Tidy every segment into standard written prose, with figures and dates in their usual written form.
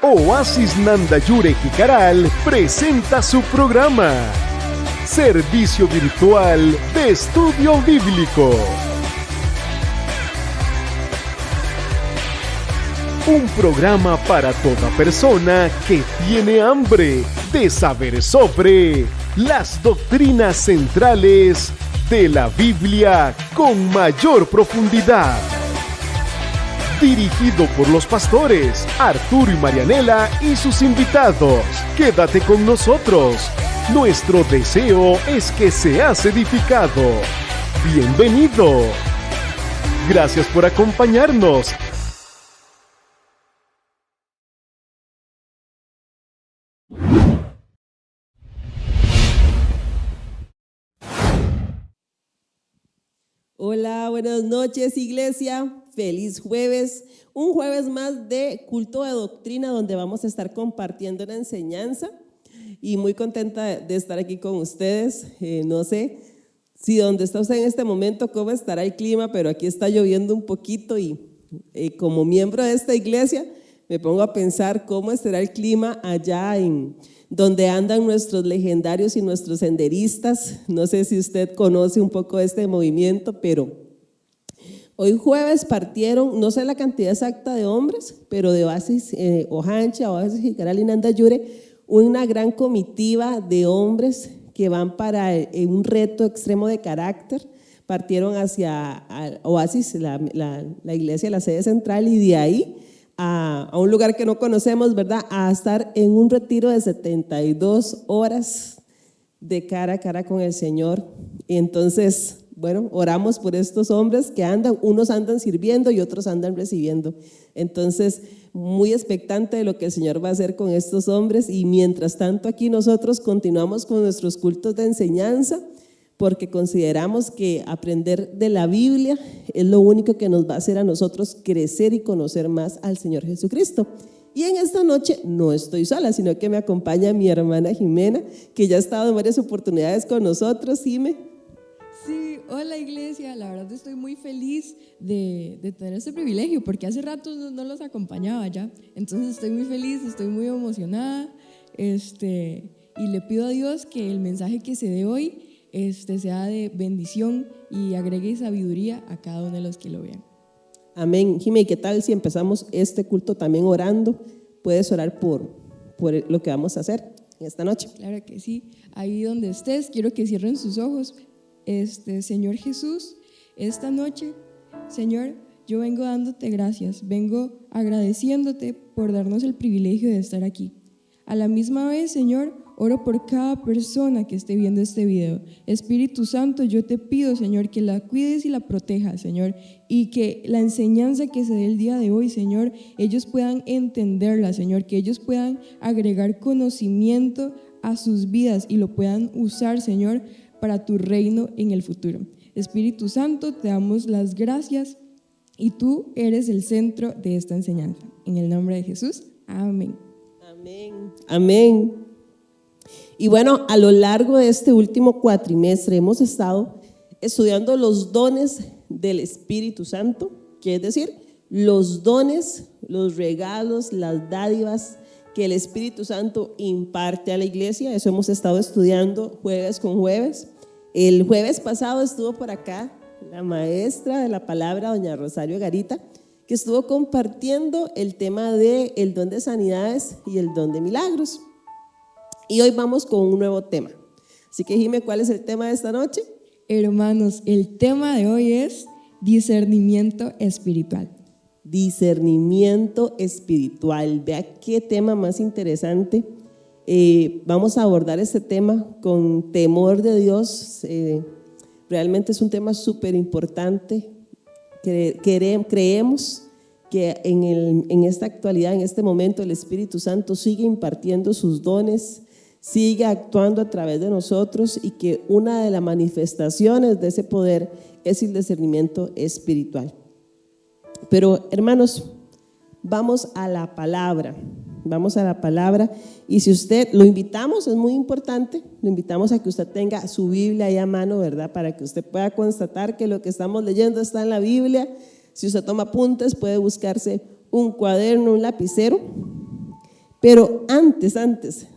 Oasis Nandayure Jicaral presenta su programa Servicio Virtual de Estudio Bíblico. Un programa para toda persona que tiene hambre de saber sobre las doctrinas centrales de la Biblia con mayor profundidad. Dirigido por los pastores Arturo y Marianela y sus invitados. Quédate con nosotros. Nuestro deseo es que seas edificado. Bienvenido. Gracias por acompañarnos. Hola, buenas noches, iglesia. Feliz jueves. Un jueves más de culto de doctrina donde vamos a estar compartiendo una enseñanza y muy contenta de estar aquí con ustedes. No sé si donde está usted en este momento cómo estará el clima, pero aquí está lloviendo un poquito y como miembro de esta iglesia me pongo a pensar cómo estará el clima allá en donde andan nuestros legendarios y nuestros senderistas. No sé si usted conoce un poco de este movimiento, pero hoy jueves partieron, no sé la cantidad exacta de hombres, pero de Oasis Ojancha, Oasis Jicaral y Nandayure, una gran comitiva de hombres que van para un reto extremo de carácter. Partieron hacia Oasis, la iglesia, la sede central, y de ahí a un lugar que no conocemos, ¿verdad? A estar en un retiro de 72 horas de cara a cara con el Señor. Y entonces, bueno, oramos por estos hombres que andan, unos andan sirviendo y otros andan recibiendo. Entonces, muy expectante de lo que el Señor va a hacer con estos hombres, y mientras tanto aquí nosotros continuamos con nuestros cultos de enseñanza, porque consideramos que aprender de la Biblia es lo único que nos va a hacer a nosotros crecer y conocer más al Señor Jesucristo. Y en esta noche no estoy sola, sino que me acompaña mi hermana Jimena, que ya ha estado en varias oportunidades con nosotros. Jime. Sí, hola iglesia, la verdad estoy muy feliz de tener este privilegio, porque hace rato no los acompañaba ya, entonces estoy muy feliz, estoy muy emocionada, y le pido a Dios que el mensaje que se dé hoy sea de bendición y agregue sabiduría a cada uno de los que lo vean. Amén. Jimé, ¿qué tal si empezamos este culto también orando? Puedes orar por lo que vamos a hacer en esta noche. Claro que sí. Ahí donde estés, quiero que cierren sus ojos. Señor Jesús, esta noche, Señor, yo vengo dándote gracias, vengo agradeciéndote por darnos el privilegio de estar aquí. A la misma vez, Señor, oro por cada persona que esté viendo este video. Espíritu Santo, yo te pido, Señor, que la cuides y la protejas, Señor, y que la enseñanza que se dé el día de hoy, Señor, ellos puedan entenderla, Señor, que ellos puedan agregar conocimiento a sus vidas y lo puedan usar, Señor, para tu reino en el futuro. Espíritu Santo, te damos las gracias y tú eres el centro de esta enseñanza. En el nombre de Jesús, amén. Amén. Amén. Y bueno, a lo largo de este último cuatrimestre hemos estado estudiando los dones del Espíritu Santo, que es decir, los dones, los regalos, las dádivas que el Espíritu Santo imparte a la iglesia. Eso hemos estado estudiando jueves con jueves. El jueves pasado estuvo por acá la maestra de la palabra, doña Rosario Garita, que estuvo compartiendo el tema del don de sanidades y el don de milagros. Y hoy vamos con un nuevo tema. Así que, Jimé, ¿cuál es el tema de esta noche? Hermanos, el tema de hoy es discernimiento espiritual. Discernimiento espiritual. Vea qué tema más interesante. Vamos a abordar este tema con temor de Dios. Realmente es un tema súper importante. Creemos que en esta actualidad, en este momento, el Espíritu Santo sigue impartiendo sus dones, sigue actuando a través de nosotros, y que una de las manifestaciones de ese poder es el discernimiento espiritual. Pero hermanos, vamos a la palabra. Vamos a la palabra, y si usted, lo invitamos, es muy importante, lo invitamos a que usted tenga su Biblia ahí a mano, ¿verdad? Para que usted pueda constatar que lo que estamos leyendo está en la Biblia. Si usted toma apuntes, puede buscarse un cuaderno, un lapicero, Pero antes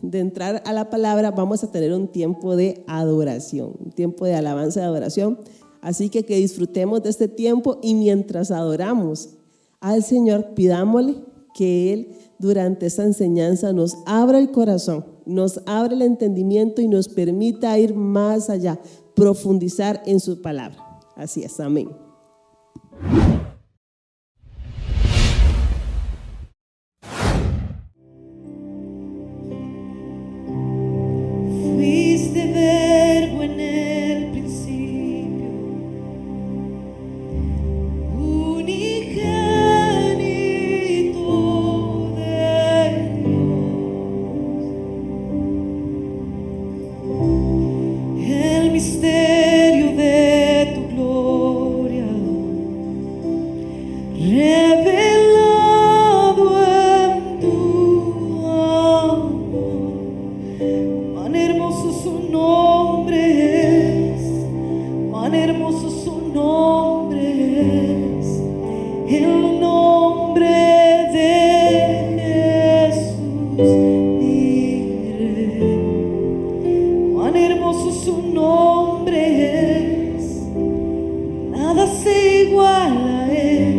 de entrar a la palabra, vamos a tener un tiempo de adoración, un tiempo de alabanza y adoración. Así que disfrutemos de este tiempo y mientras adoramos al Señor, pidámosle que Él durante esta enseñanza nos abra el corazón, nos abra el entendimiento y nos permita ir más allá, profundizar en su palabra. Así es, amén. Fuiste verbo en el principio, unigénito de Dios, el misterio de tu gloria, revelado en tu amor. Cuán hermoso su nombre es, cuán hermoso su nombre es, el nombre de Jesús mi Rey. Cuán hermoso su nombre es, nada se iguala a él,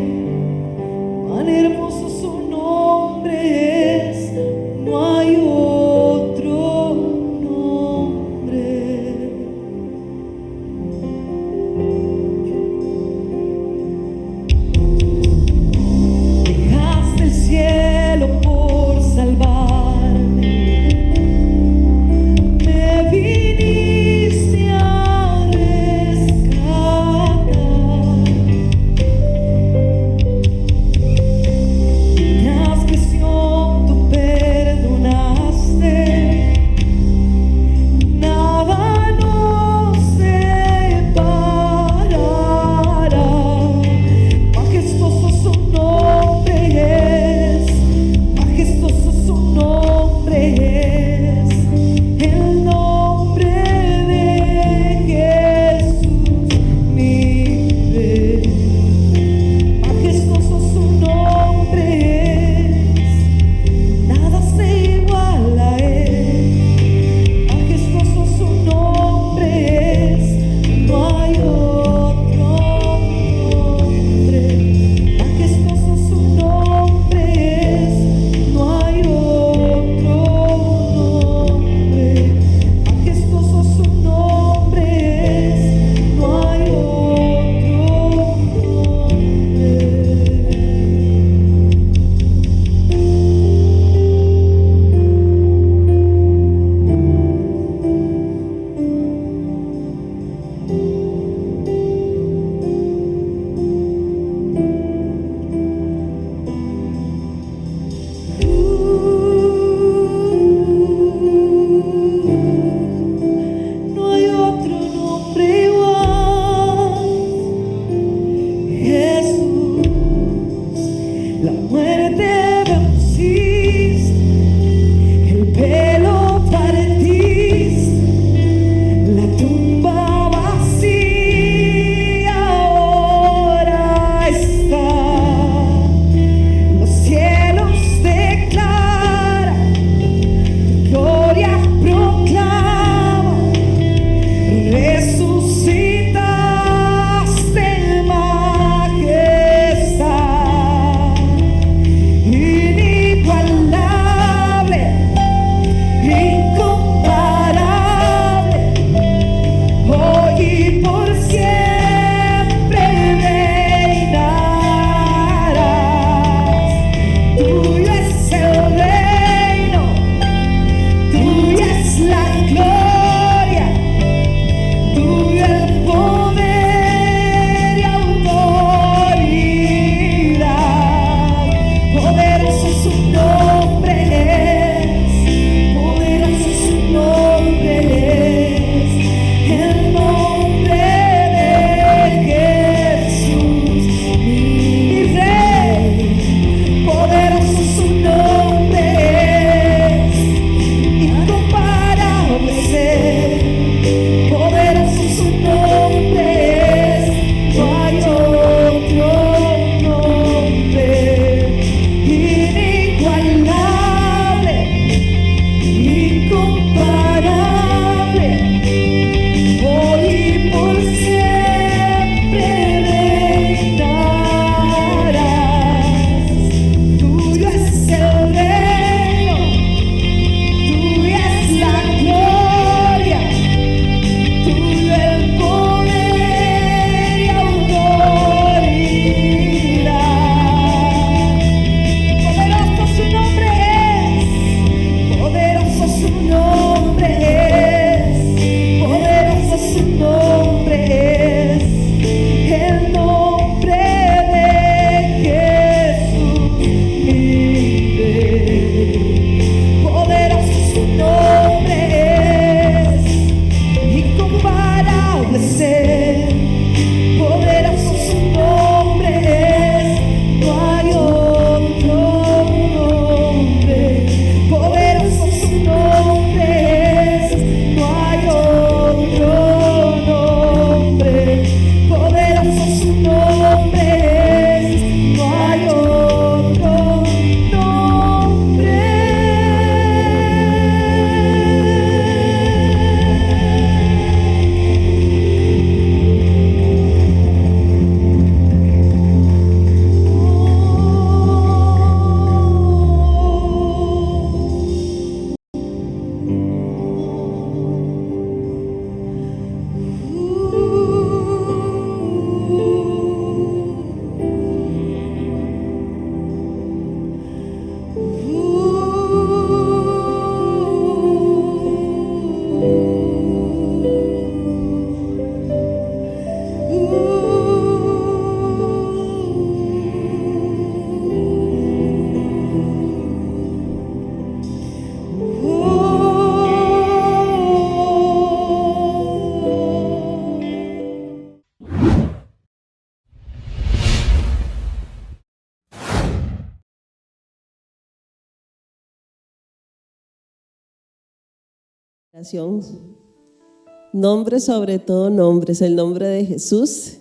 Nombre sobre todo nombre, es el nombre de Jesús,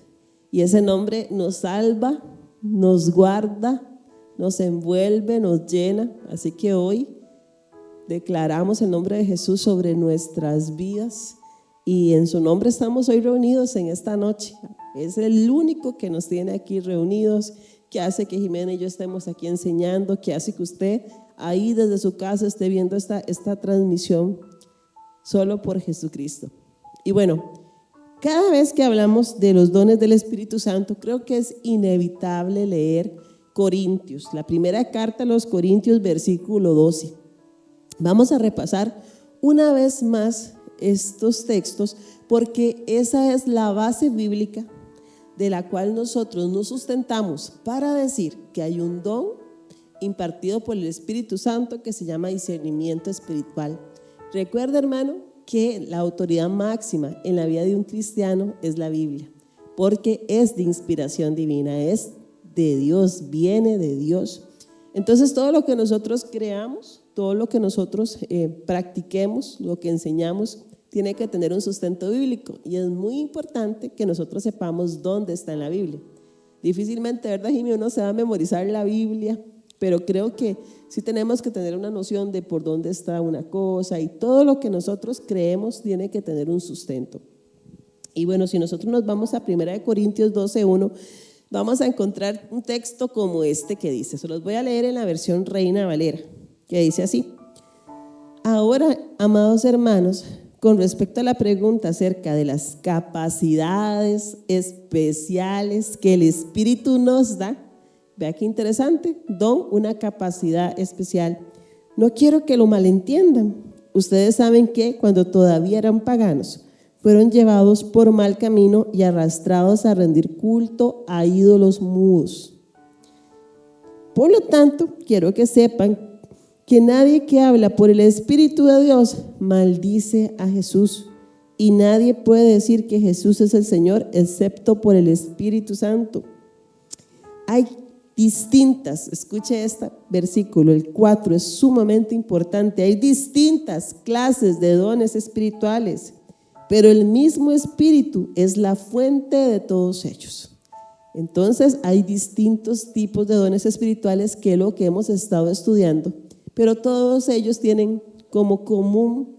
y ese nombre nos salva, nos guarda, nos envuelve, nos llena. Así que hoy declaramos el nombre de Jesús sobre nuestras vidas y en su nombre estamos hoy reunidos en esta noche. Es el único que nos tiene aquí reunidos, que hace que Jimena y yo estemos aquí enseñando, que hace que usted ahí desde su casa esté viendo esta transmisión solo por Jesucristo. Y bueno, cada vez que hablamos de los dones del Espíritu Santo, creo que es inevitable leer Corintios, la primera carta a los Corintios, versículo 12. Vamos a repasar una vez más estos textos porque esa es la base bíblica de la cual nosotros nos sustentamos para decir que hay un don impartido por el Espíritu Santo que se llama discernimiento espiritual. Recuerda, hermano, que la autoridad máxima en la vida de un cristiano es la Biblia, porque es de inspiración divina, es de Dios, viene de Dios. Entonces todo lo que nosotros creamos, todo lo que nosotros practiquemos, lo que enseñamos, tiene que tener un sustento bíblico, y es muy importante que nosotros sepamos dónde está en la Biblia. Difícilmente, ¿verdad, Jimmy? Uno se va a memorizar la Biblia, pero creo que sí tenemos que tener una noción de por dónde está una cosa, y todo lo que nosotros creemos tiene que tener un sustento. Y bueno, si nosotros nos vamos a 1 Corintios 12:1, vamos a encontrar un texto como este que dice, se los voy a leer en la versión Reina Valera, que dice así: ahora, amados hermanos, con respecto a la pregunta acerca de las capacidades especiales que el Espíritu nos da, vea qué interesante, don, una capacidad especial. No quiero que lo malentiendan. Ustedes saben que cuando todavía eran paganos, fueron llevados por mal camino y arrastrados a rendir culto a ídolos mudos. Por lo tanto, quiero que sepan que nadie que habla por el Espíritu de Dios maldice a Jesús, y nadie puede decir que Jesús es el Señor excepto por el Espíritu Santo. Hay distintas, escuche este versículo, el 4 es sumamente importante, hay distintas clases de dones espirituales, pero el mismo Espíritu es la fuente de todos ellos. Entonces hay distintos tipos de dones espirituales, que es lo que hemos estado estudiando, pero todos ellos tienen como común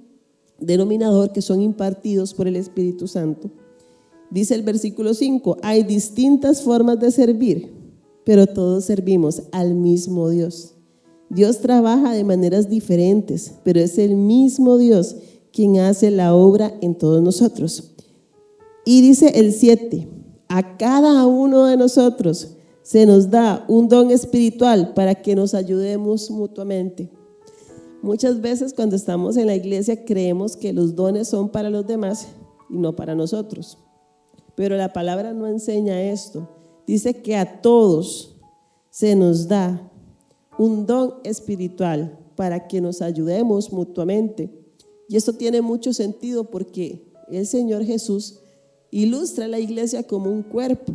denominador que son impartidos por el Espíritu Santo. Dice el versículo 5, hay distintas formas de servir, pero todos servimos al mismo Dios. Dios trabaja de maneras diferentes, pero es el mismo Dios quien hace la obra en todos nosotros. Y dice el 7, a cada uno de nosotros se nos da un don espiritual para que nos ayudemos mutuamente. Muchas veces cuando estamos en la iglesia creemos que los dones son para los demás y no para nosotros, pero la palabra no enseña esto. Dice que a todos se nos da un don espiritual para que nos ayudemos mutuamente. Y esto tiene mucho sentido porque el Señor Jesús ilustra a la iglesia como un cuerpo,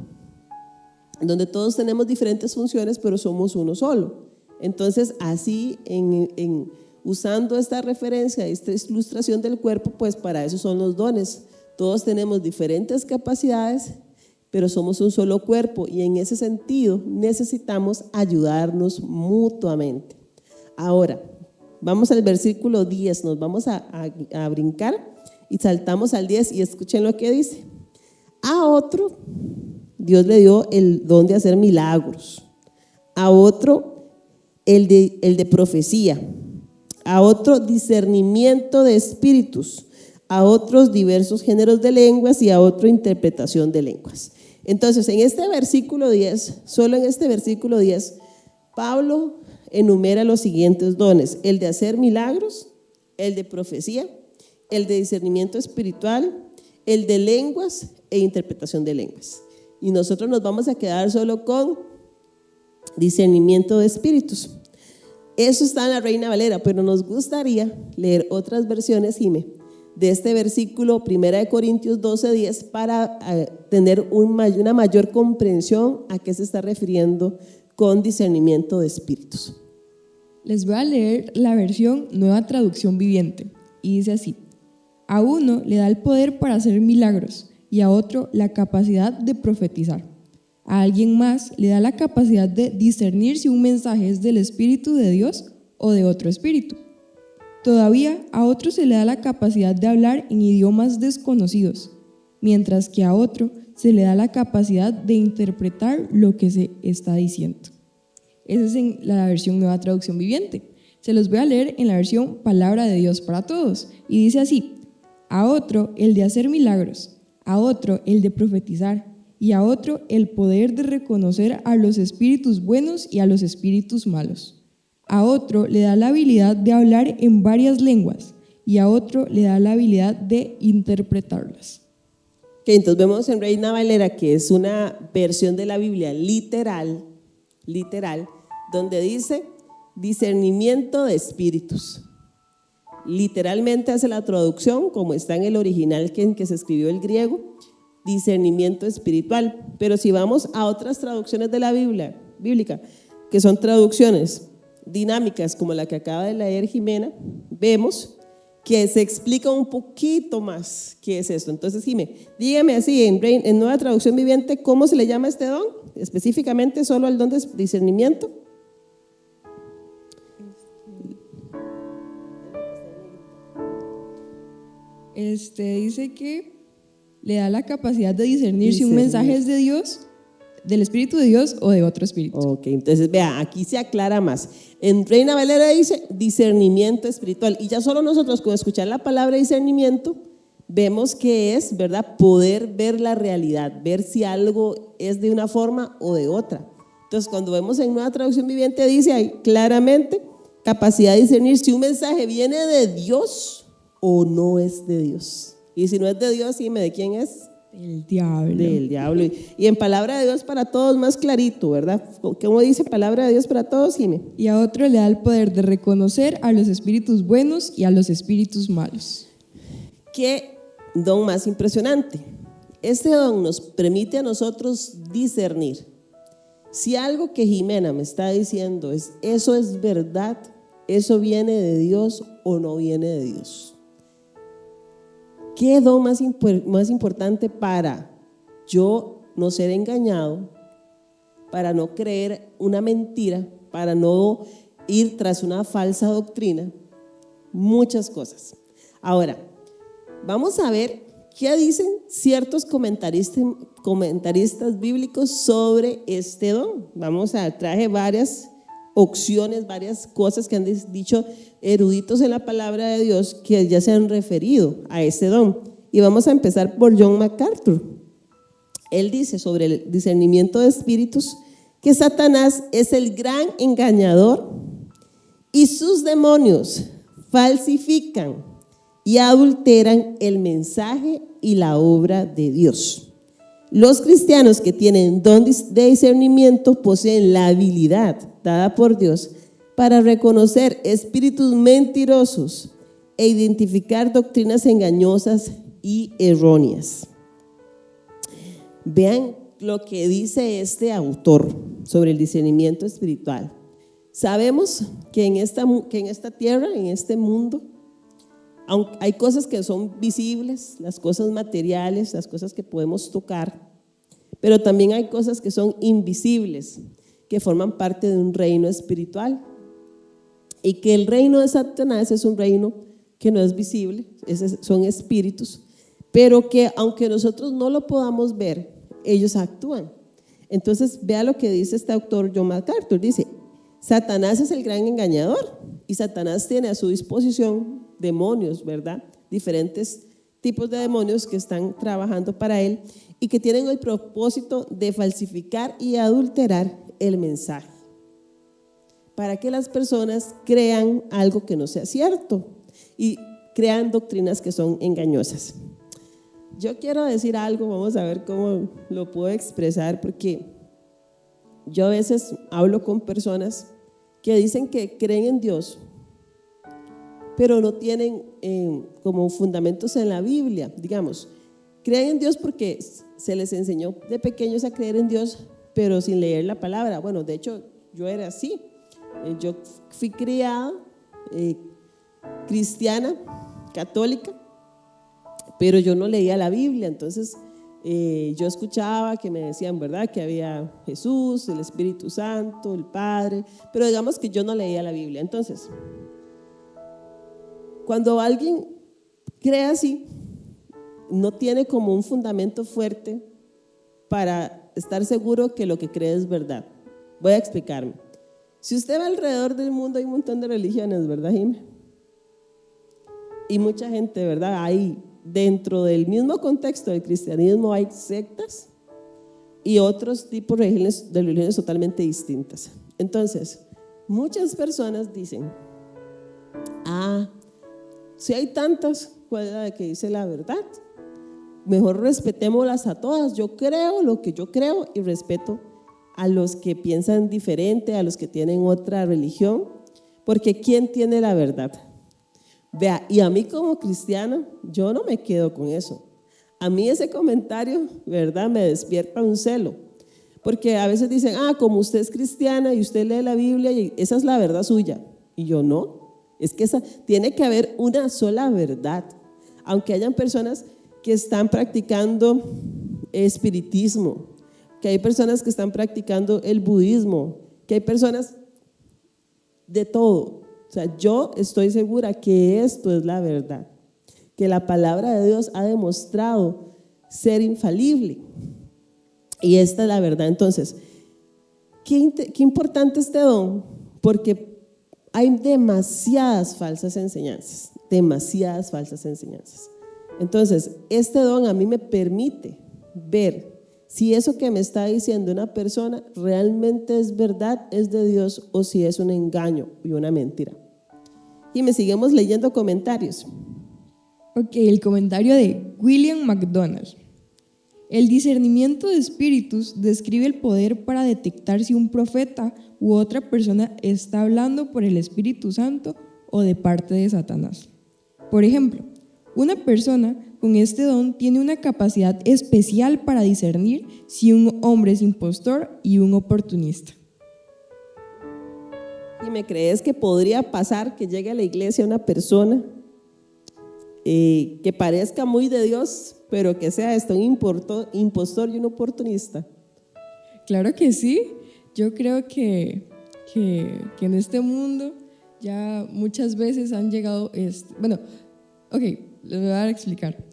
donde todos tenemos diferentes funciones, pero somos uno solo. Entonces, así, usando esta referencia, esta ilustración del cuerpo, pues para eso son los dones. Todos tenemos diferentes capacidades, pero somos un solo cuerpo, y en ese sentido necesitamos ayudarnos mutuamente. Ahora, vamos al versículo 10, nos vamos a brincar y saltamos al 10 y escuchen lo que dice. A otro Dios le dio el don de hacer milagros, a otro el de profecía, a otro discernimiento de espíritus, a otros diversos géneros de lenguas y a otro interpretación de lenguas. Entonces, en este versículo 10, solo en este versículo 10, Pablo enumera los siguientes dones: el de hacer milagros, el de profecía, el de discernimiento espiritual, el de lenguas e interpretación de lenguas. Y nosotros nos vamos a quedar solo con discernimiento de espíritus. Eso está en la Reina Valera, pero nos gustaría leer otras versiones, Jimé, de este versículo 1 Corintios 12:10 para tener una mayor comprensión a qué se está refiriendo con discernimiento de espíritus. Les voy a leer la versión Nueva Traducción Viviente y dice así: A uno le da el poder para hacer milagros y a otro la capacidad de profetizar. A alguien más le da la capacidad de discernir si un mensaje es del Espíritu de Dios o de otro espíritu. Todavía a otro se le da la capacidad de hablar en idiomas desconocidos, mientras que a otro se le da la capacidad de interpretar lo que se está diciendo. Esa es en la versión Nueva Traducción Viviente. Se los voy a leer en la versión Palabra de Dios para Todos. Y dice así: a otro el de hacer milagros, a otro el de profetizar, y a otro el poder de reconocer a los espíritus buenos y a los espíritus malos. A otro le da la habilidad de hablar en varias lenguas y a otro le da la habilidad de interpretarlas. Que entonces vemos en Reina Valera, que es una versión de la Biblia literal, donde dice discernimiento de espíritus. Literalmente hace la traducción, como está en el original en que se escribió el griego, discernimiento espiritual. Pero si vamos a otras traducciones de la Biblia bíblica, que son traducciones dinámicas como la que acaba de leer Jimena, vemos que se explica un poquito más qué es esto. Entonces, Jimé, dígame así, en Nueva Traducción Viviente, ¿cómo se le llama este don? Específicamente solo al don de discernimiento. Dice que le da la capacidad de discernir si un mensaje es de Dios, del Espíritu de Dios o de otro espíritu. Ok, entonces vea, aquí se aclara más. En Reina Valera dice discernimiento espiritual, y ya solo nosotros con escuchar la palabra discernimiento vemos que es, ¿verdad?, poder ver la realidad, ver si algo es de una forma o de otra. Entonces cuando vemos en Nueva Traducción Viviente dice ahí claramente capacidad de discernir si un mensaje viene de Dios o no es de Dios. Y si no es de Dios, dime de quién es. Del diablo. Del diablo. Y en palabra de Dios para todos más clarito, ¿verdad? ¿Cómo dice palabra de Dios para todos, Jimé? Y a otro le da el poder de reconocer a los espíritus buenos y a los espíritus malos. Qué don más impresionante. Este don nos permite a nosotros discernir si algo que Jimena me está diciendo eso es verdad, eso viene de Dios o no viene de Dios. ¿Qué don más importante para yo no ser engañado, para no creer una mentira, para no ir tras una falsa doctrina? Muchas cosas. Ahora, vamos a ver qué dicen ciertos comentaristas bíblicos sobre este don. Traje varias opciones, varias cosas que han dicho eruditos en la palabra de Dios que ya se han referido a este don. Y vamos a empezar por John MacArthur. Él dice sobre el discernimiento de espíritus que Satanás es el gran engañador y sus demonios falsifican y adulteran el mensaje y la obra de Dios. Los cristianos que tienen don de discernimiento poseen la habilidad dada por Dios para reconocer espíritus mentirosos e identificar doctrinas engañosas y erróneas. Vean lo que dice este autor sobre el discernimiento espiritual. Sabemos que en esta tierra, en este mundo, hay cosas que son visibles, las cosas materiales, las cosas que podemos tocar, pero también hay cosas que son invisibles, que forman parte de un reino espiritual, y que el reino de Satanás es un reino que no es visible, son espíritus, pero que aunque nosotros no lo podamos ver, ellos actúan. Entonces vea lo que dice este autor John MacArthur. Dice: Satanás es el gran engañador y Satanás tiene a su disposición demonios, ¿verdad? Diferentes tipos de demonios que están trabajando para él y que tienen el propósito de falsificar y adulterar el mensaje para que las personas crean algo que no sea cierto y crean doctrinas que son engañosas. Yo quiero decir algo, vamos a ver cómo lo puedo expresar, porque yo a veces hablo con personas que dicen que creen en Dios, pero no tienen como fundamentos en la Biblia. Digamos, creen en Dios porque se les enseñó de pequeños a creer en Dios, pero sin leer la palabra. Bueno, de hecho, yo era así. Yo fui criada cristiana, católica, pero yo no leía la Biblia. Entonces yo escuchaba que me decían, ¿verdad?, que había Jesús, el Espíritu Santo, el Padre, pero digamos que yo no leía la Biblia. Entonces, cuando alguien cree así, no tiene como un fundamento fuerte para estar seguro que lo que cree es verdad. Voy a explicarme. Si usted va alrededor del mundo, hay un montón de religiones, ¿verdad, Jimé? Y mucha gente, ¿verdad? Hay dentro del mismo contexto del cristianismo hay sectas y otros tipos de religiones totalmente distintas. Entonces, muchas personas dicen, si hay tantas, ¿cuál es la que dice la verdad? Mejor respetémoslas a todas. Yo creo lo que yo creo y respeto a los que piensan diferente, a los que tienen otra religión, porque ¿quién tiene la verdad? Vea, y a mí como cristiana, yo no me quedo con eso. A mí ese comentario, ¿verdad?, me despierta un celo, porque a veces dicen, como usted es cristiana y usted lee la Biblia y esa es la verdad suya. Y yo no, es que tiene que haber una sola verdad. Aunque hayan personas que están practicando espiritismo, que hay personas que están practicando el budismo, que hay personas de todo. O sea, yo estoy segura que esto es la verdad, que la palabra de Dios ha demostrado ser infalible. Y esta es la verdad. Entonces, qué importante este don, porque hay demasiadas falsas enseñanzas, demasiadas falsas enseñanzas. Entonces, este don a mí me permite ver si eso que me está diciendo una persona realmente es verdad, es de Dios, o si es un engaño y una mentira. Y me seguimos leyendo comentarios. Ok, el comentario de William McDonald. El discernimiento de espíritus describe el poder para detectar si un profeta u otra persona está hablando por el Espíritu Santo o de parte de Satanás. Por ejemplo, una persona con este don tiene una capacidad especial para discernir si un hombre es impostor y un oportunista. ¿Y me crees que podría pasar que llegue a la iglesia una persona que parezca muy de Dios, pero que sea un impostor y un oportunista? Claro que sí. Yo creo que en este mundo ya muchas veces han llegado, les voy a dar a explicar.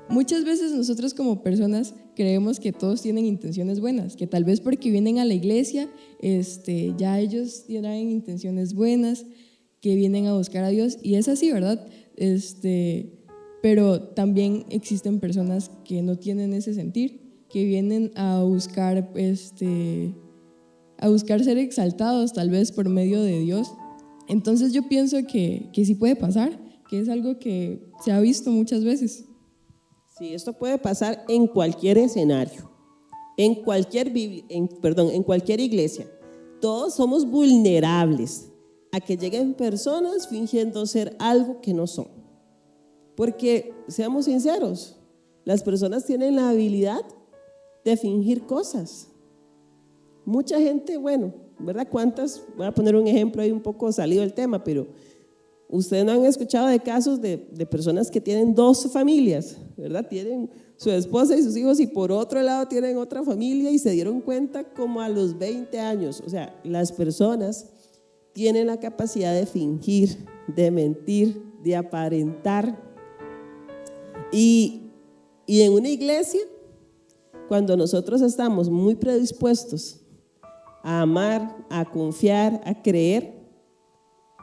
Muchas veces nosotros como personas creemos que todos tienen intenciones buenas, que tal vez porque vienen a la iglesia, ya ellos tienen intenciones buenas, que vienen a buscar a Dios, y es así, ¿verdad? Pero también existen personas que no tienen ese sentir, que vienen a buscar ser exaltados tal vez por medio de Dios. Entonces yo pienso que sí puede pasar, que es algo que se ha visto muchas veces. Sí, esto puede pasar en cualquier escenario, en cualquier iglesia. Todos somos vulnerables a que lleguen personas fingiendo ser algo que no son. Porque, seamos sinceros, las personas tienen la habilidad de fingir cosas. Mucha gente, ¿verdad? ¿Cuántas? Voy a poner un ejemplo ahí un poco salido del tema, pero ustedes no han escuchado de casos de personas que tienen 2 familias, ¿verdad? Tienen su esposa y sus hijos y por otro lado tienen otra familia y se dieron cuenta como a los 20 años. O sea, las personas tienen la capacidad de fingir, de mentir, de aparentar. Y en una iglesia, cuando nosotros estamos muy predispuestos a amar, a confiar, a creer,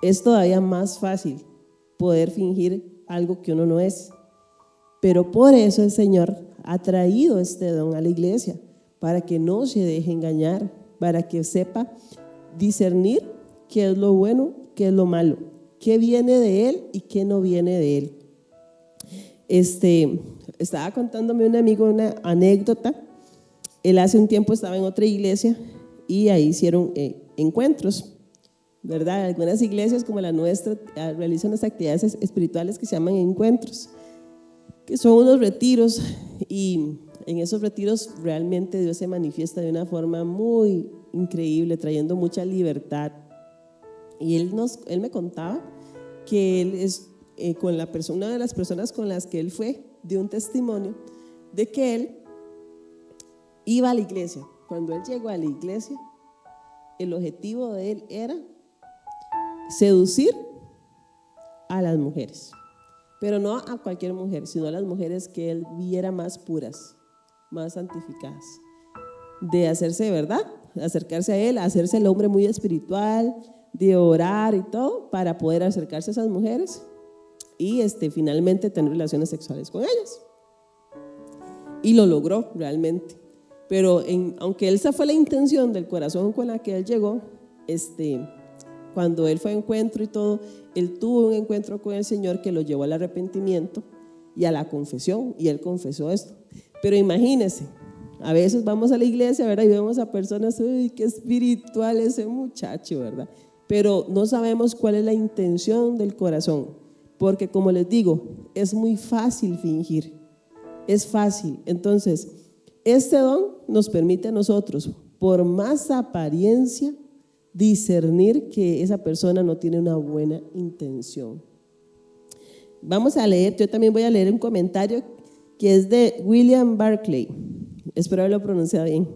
es todavía más fácil poder fingir algo que uno no es. Pero por eso el Señor ha traído este don a la iglesia, para que no se deje engañar, para que sepa discernir qué es lo bueno, qué es lo malo, qué viene de Él y qué no viene de Él. Estaba contándome un amigo una anécdota. Él hace un tiempo estaba en otra iglesia y ahí hicieron encuentros, ¿verdad? Algunas iglesias como la nuestra realizan unas actividades espirituales que se llaman encuentros, que son unos retiros, y en esos retiros realmente Dios se manifiesta de una forma muy increíble, trayendo mucha libertad. Y él me contaba que él con una de las personas con las que él fue, dio un testimonio de que él iba a la iglesia. Cuando él llegó a la iglesia, el objetivo de él era seducir a las mujeres, pero no a cualquier mujer, sino a las mujeres que él viera más puras, más santificadas, de hacerse, ¿verdad?, acercarse a él, hacerse el hombre muy espiritual, de orar y todo, para poder acercarse a esas mujeres y finalmente tener relaciones sexuales con ellas. Y lo logró realmente. Pero aunque esa fue la intención del corazón con la que él llegó, cuando él fue a encuentro y todo, él tuvo un encuentro con el Señor que lo llevó al arrepentimiento y a la confesión, y él confesó esto. Pero imagínense, a veces vamos a la iglesia, ¿verdad?, y vemos a personas, uy, qué espiritual ese muchacho, ¿verdad?, pero no sabemos cuál es la intención del corazón, porque como les digo, es muy fácil fingir, es fácil. Entonces, este don nos permite a nosotros, por más apariencia, discernir que esa persona no tiene una buena intención. Vamos a leer, yo también voy a leer un comentario que es de William Barclay, espero haberlo pronunciado bien.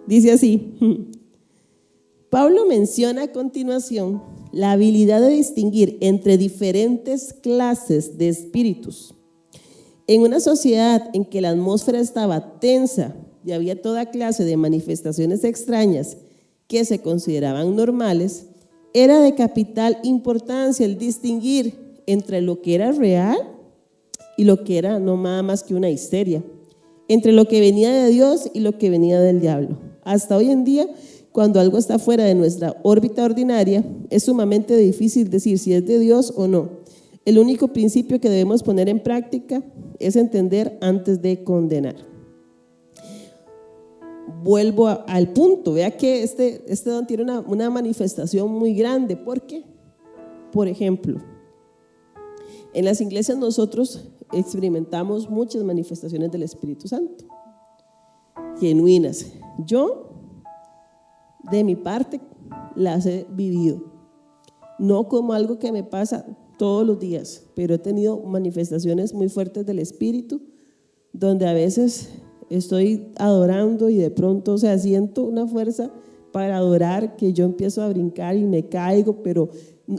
Dice así: Pablo menciona a continuación la habilidad de distinguir entre diferentes clases de espíritus. En una sociedad en que la atmósfera estaba tensa y había toda clase de manifestaciones extrañas que se consideraban normales, era de capital importancia el distinguir entre lo que era real y lo que era no nada más que una histeria, entre lo que venía de Dios y lo que venía del diablo. Hasta hoy en día, cuando algo está fuera de nuestra órbita ordinaria, es sumamente difícil decir si es de Dios o no. El único principio que debemos poner en práctica es entender antes de condenar. Vuelvo al punto, vea que este don tiene una manifestación muy grande. ¿Por qué? Por ejemplo, en las iglesias nosotros experimentamos muchas manifestaciones del Espíritu Santo, genuinas. Yo, de mi parte, las he vivido, no como algo que me pasa todos los días, pero he tenido manifestaciones muy fuertes del Espíritu, donde a veces estoy adorando y de pronto, siento una fuerza para adorar que yo empiezo a brincar y me caigo, pero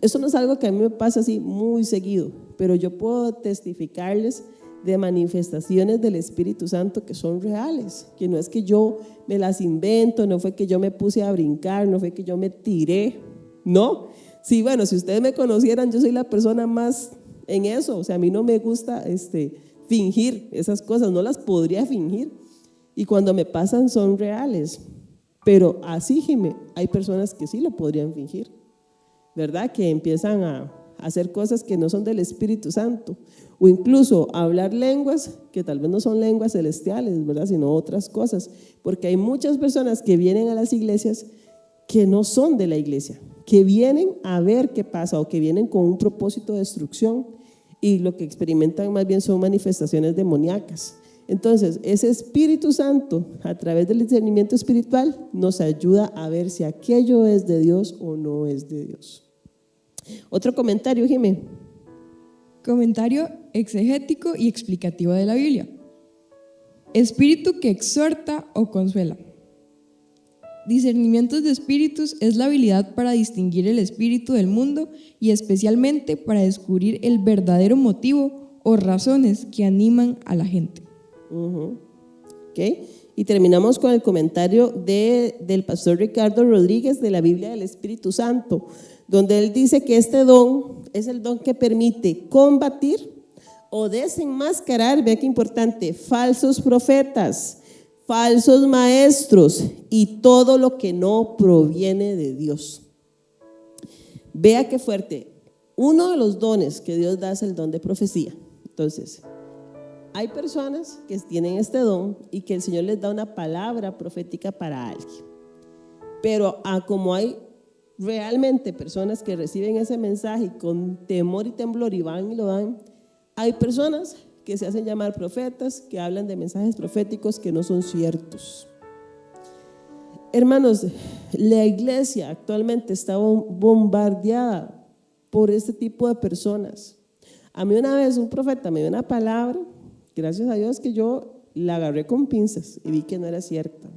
eso no es algo que a mí me pasa así muy seguido, pero yo puedo testificarles de manifestaciones del Espíritu Santo que son reales, que no es que yo me las invento, no fue que yo me puse a brincar, no fue que yo me tiré, no. Sí, bueno, si ustedes me conocieran, yo soy la persona más en eso, a mí no me gusta fingir esas cosas, no las podría fingir, y cuando me pasan son reales, pero así, Jimé, hay personas que sí lo podrían fingir, ¿verdad?, que empiezan a hacer cosas que no son del Espíritu Santo, o incluso hablar lenguas que tal vez no son lenguas celestiales, ¿verdad?, sino otras cosas, porque hay muchas personas que vienen a las iglesias que no son de la iglesia, que vienen a ver qué pasa o que vienen con un propósito de destrucción, y lo que experimentan más bien son manifestaciones demoníacas. Entonces, ese Espíritu Santo, a través del discernimiento espiritual, nos ayuda a ver si aquello es de Dios o no es de Dios. Otro comentario, Jimé. Comentario exegético y explicativo de la Biblia. Espíritu que exhorta o consuela. Discernimientos de espíritus es la habilidad para distinguir el espíritu del mundo y especialmente para descubrir el verdadero motivo o razones que animan a la gente. Okay. Y terminamos con el comentario del pastor Ricardo Rodríguez de la Biblia del Espíritu Santo, donde él dice que este don es el don que permite combatir o desenmascarar, vea qué importante, falsos profetas, falsos maestros y todo lo que no proviene de Dios. Vea qué fuerte. Uno de los dones que Dios da es el don de profecía. Entonces, hay personas que tienen este don y que el Señor les da una palabra profética para alguien, pero como hay realmente personas que reciben ese mensaje con temor y temblor y van y lo dan, hay personas que se hacen llamar profetas, que hablan de mensajes proféticos que no son ciertos. Hermanos, la iglesia actualmente está bombardeada por este tipo de personas. A mí una vez un profeta me dio una palabra, gracias a Dios que yo la agarré con pinzas y vi que no era cierta.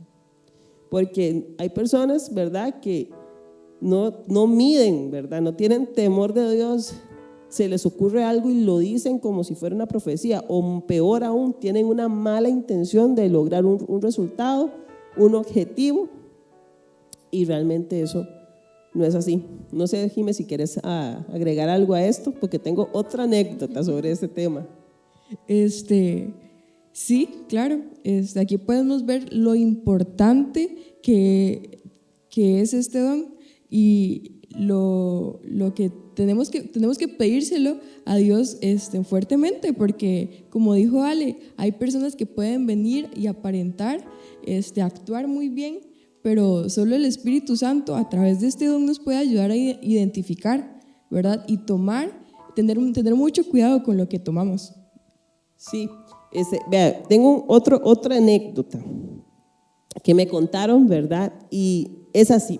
Porque hay personas, ¿verdad?, que no miden, ¿verdad?, no tienen temor de Dios, se les ocurre algo y lo dicen como si fuera una profecía, o peor aún, tienen una mala intención de lograr un resultado, un objetivo, y realmente eso no es así. No sé, Jimé, si quieres agregar algo a esto, porque tengo otra anécdota sobre este tema. Sí, claro. Aquí podemos ver lo importante que es este don y lo que tenemos que pedírselo a Dios fuertemente, porque como dijo Ale, hay personas que pueden venir y aparentar, actuar muy bien, pero solo el Espíritu Santo a través de este don nos puede ayudar a identificar, ¿verdad? Y tener mucho cuidado con lo que tomamos. Sí, vea, tengo otra anécdota que me contaron, ¿verdad? Y es así.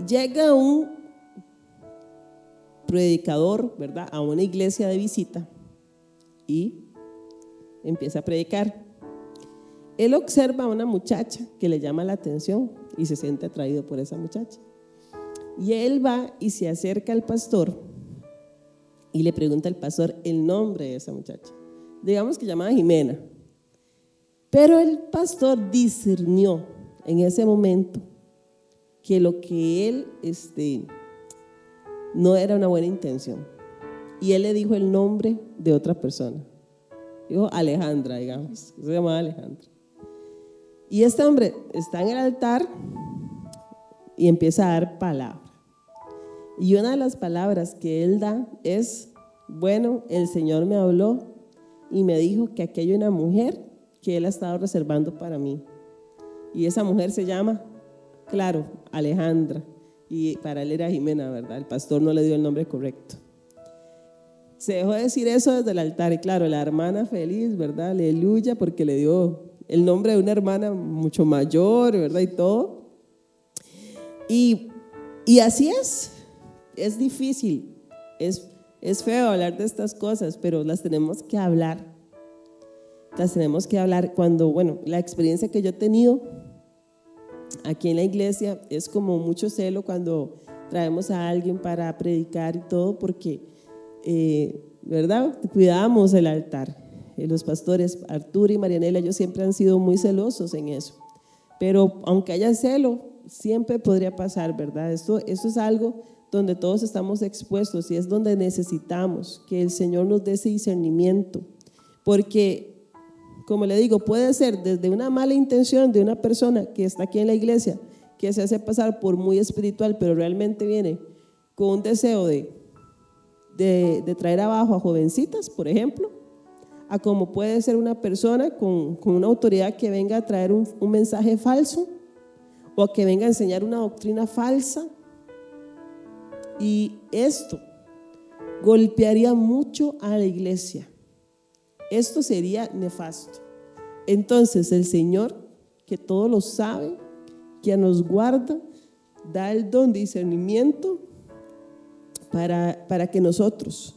Llega un predicador, ¿verdad?, a una iglesia de visita y empieza a predicar. Él observa a una muchacha que le llama la atención y se siente atraído por esa muchacha. Y él va y se acerca al pastor y le pregunta al pastor el nombre de esa muchacha. Digamos que llamaba Jimena. Pero el pastor discernió en ese momento que lo que él no era una buena intención. Y él le dijo el nombre de otra persona. Dijo Alejandra, digamos, se llamaba Alejandra. Y este hombre está en el altar y empieza a dar palabra. Y una de las palabras que él da es: bueno, el Señor me habló y me dijo que aquí hay una mujer que Él ha estado reservando para mí. Y esa mujer se llama, claro, Alejandra. Y para él era Jimena, ¿verdad? El pastor no le dio el nombre correcto. Se dejó de decir eso desde el altar. Y claro, la hermana feliz, ¿verdad? Aleluya, porque le dio el nombre de una hermana mucho mayor, ¿verdad? Y todo. Y así es difícil, es feo hablar de estas cosas, pero las tenemos que hablar. Las tenemos que hablar cuando, bueno, la experiencia que yo he tenido aquí en la iglesia es como mucho celo cuando traemos a alguien para predicar y todo, porque, ¿verdad? Cuidamos el altar. Los pastores Arturo y Marianela, ellos siempre han sido muy celosos en eso. Pero aunque haya celo, siempre podría pasar, ¿verdad? Esto es algo donde todos estamos expuestos y es donde necesitamos que el Señor nos dé ese discernimiento. Porque, como le digo, puede ser desde una mala intención de una persona que está aquí en la iglesia, que se hace pasar por muy espiritual, pero realmente viene con un deseo de traer abajo a jovencitas, por ejemplo, a como puede ser una persona con una autoridad que venga a traer un mensaje falso o que venga a enseñar una doctrina falsa. Y esto golpearía mucho a la iglesia. Esto sería nefasto. Entonces el Señor, que todo lo sabe, que nos guarda, da el don de discernimiento para que nosotros,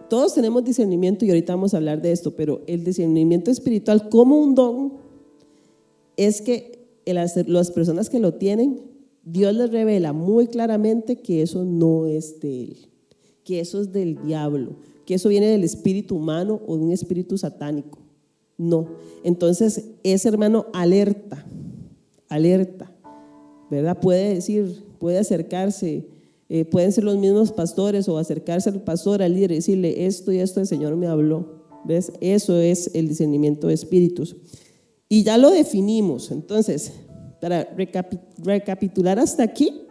todos tenemos discernimiento y ahorita vamos a hablar de esto, pero el discernimiento espiritual como un don es que las personas que lo tienen, Dios les revela muy claramente que eso no es de Él, que eso es del diablo, que eso viene del espíritu humano o de un espíritu satánico. No. Entonces, ese hermano alerta, ¿verdad? Puede acercarse, pueden ser los mismos pastores o acercarse al pastor, al líder y decirle esto y esto el Señor me habló. ¿Ves? Eso es el discernimiento de espíritus. Y ya lo definimos. Entonces, para recapitular hasta aquí,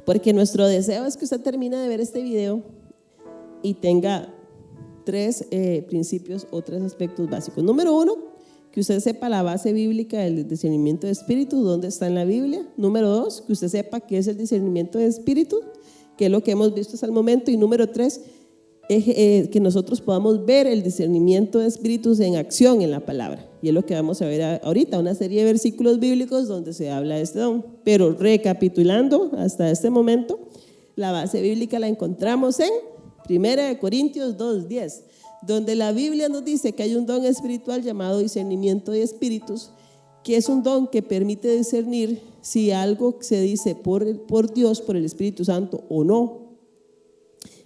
porque nuestro deseo es que usted termine de ver este video y tenga 3 principios o 3 aspectos básicos. Número 1, que usted sepa la base bíblica del discernimiento de espíritus, dónde está en la Biblia. Número 2, que usted sepa qué es el discernimiento de espíritus, que es lo que hemos visto hasta el momento. Y número 3, que nosotros podamos ver el discernimiento de espíritus en acción en la palabra. Y es lo que vamos a ver ahorita, una serie de versículos bíblicos donde se habla de este don. Pero recapitulando hasta este momento, la base bíblica la encontramos en Primera de Corintios 2:10, donde la Biblia nos dice que hay un don espiritual llamado discernimiento de espíritus, que es un don que permite discernir si algo se dice por Dios, por el Espíritu Santo o no.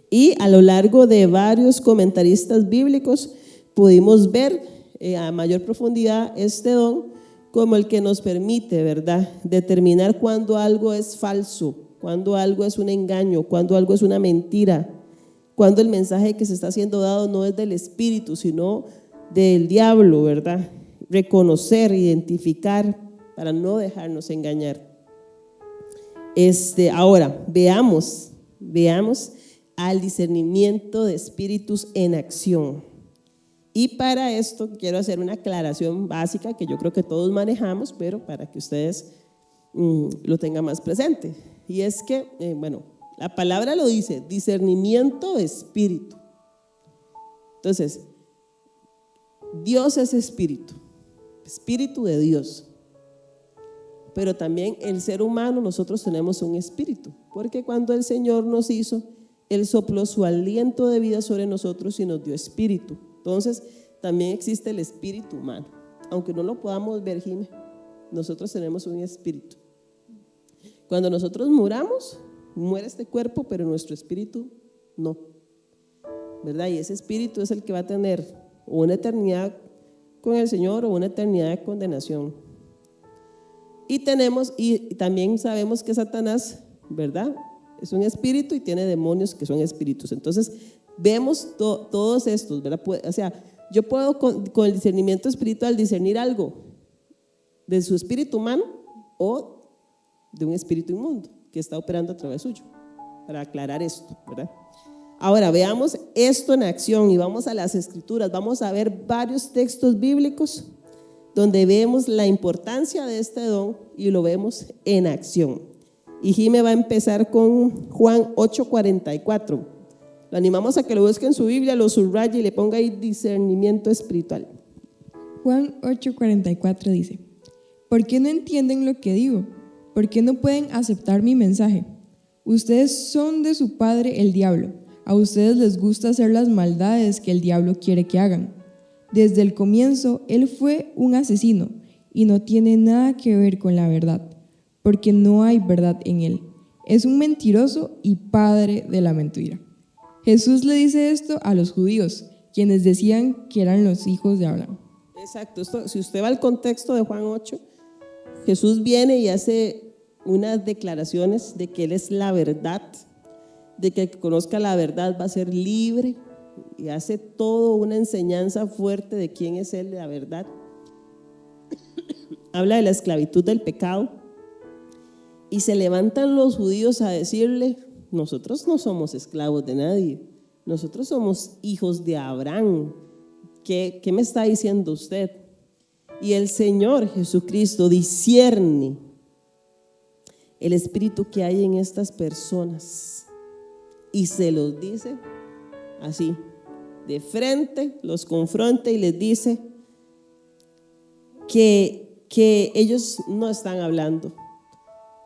Y a lo largo de varios comentaristas bíblicos pudimos ver a mayor profundidad este don como el que nos permite, ¿verdad?, determinar cuando algo es falso, cuando algo es un engaño, cuando algo es una mentira, cuando el mensaje que se está siendo dado no es del Espíritu, sino del diablo, ¿verdad? Reconocer, identificar para no dejarnos engañar. Ahora, veamos al discernimiento de espíritus en acción. Y para esto quiero hacer una aclaración básica que yo creo que todos manejamos, pero para que ustedes lo tengan más presente. Y es que, la palabra lo dice, discernimiento de espíritu. Entonces, Dios es espíritu, espíritu de Dios. Pero también el ser humano, nosotros tenemos un espíritu, porque cuando el Señor nos hizo, Él sopló su aliento de vida sobre nosotros y nos dio espíritu. Entonces, también existe el espíritu humano. Aunque no lo podamos ver, Jimé, nosotros tenemos un espíritu. Cuando nosotros muramos, muere este cuerpo, pero nuestro espíritu no, ¿verdad? Y ese espíritu es el que va a tener una eternidad con el Señor o una eternidad de condenación. Y también sabemos que Satanás, ¿verdad?, es un espíritu y tiene demonios que son espíritus. Entonces, vemos todos estos, ¿verdad? O sea, yo puedo con el discernimiento espiritual discernir algo de su espíritu humano o de un espíritu inmundo que está operando a través suyo, para aclarar esto, ¿verdad? Ahora veamos esto en acción y vamos a las escrituras. Vamos a ver varios textos bíblicos donde vemos la importancia de este don y lo vemos en acción. Y Jimé va a empezar con Juan 8:44. Lo animamos a que lo busque en su Biblia, lo subraye y le ponga ahí discernimiento espiritual. Juan 8:44 dice: ¿por qué no entienden lo que digo? ¿Por qué no pueden aceptar mi mensaje? Ustedes son de su padre el diablo. A ustedes les gusta hacer las maldades que el diablo quiere que hagan. Desde el comienzo, él fue un asesino y no tiene nada que ver con la verdad, porque no hay verdad en él. Es un mentiroso y padre de la mentira. Jesús le dice esto a los judíos, quienes decían que eran los hijos de Abraham. Exacto, si usted va al contexto de Juan 8, Jesús viene y hace unas declaraciones de que Él es la verdad, de que el que conozca la verdad va a ser libre, y hace todo una enseñanza fuerte de quién es Él, de la verdad. Habla de la esclavitud del pecado y se levantan los judíos a decirle: nosotros no somos esclavos de nadie, nosotros somos hijos de Abraham. ¿Qué me está diciendo usted? Y el Señor Jesucristo discierne el espíritu que hay en estas personas y se los dice así, de frente, los confronta y les dice que ellos no están hablando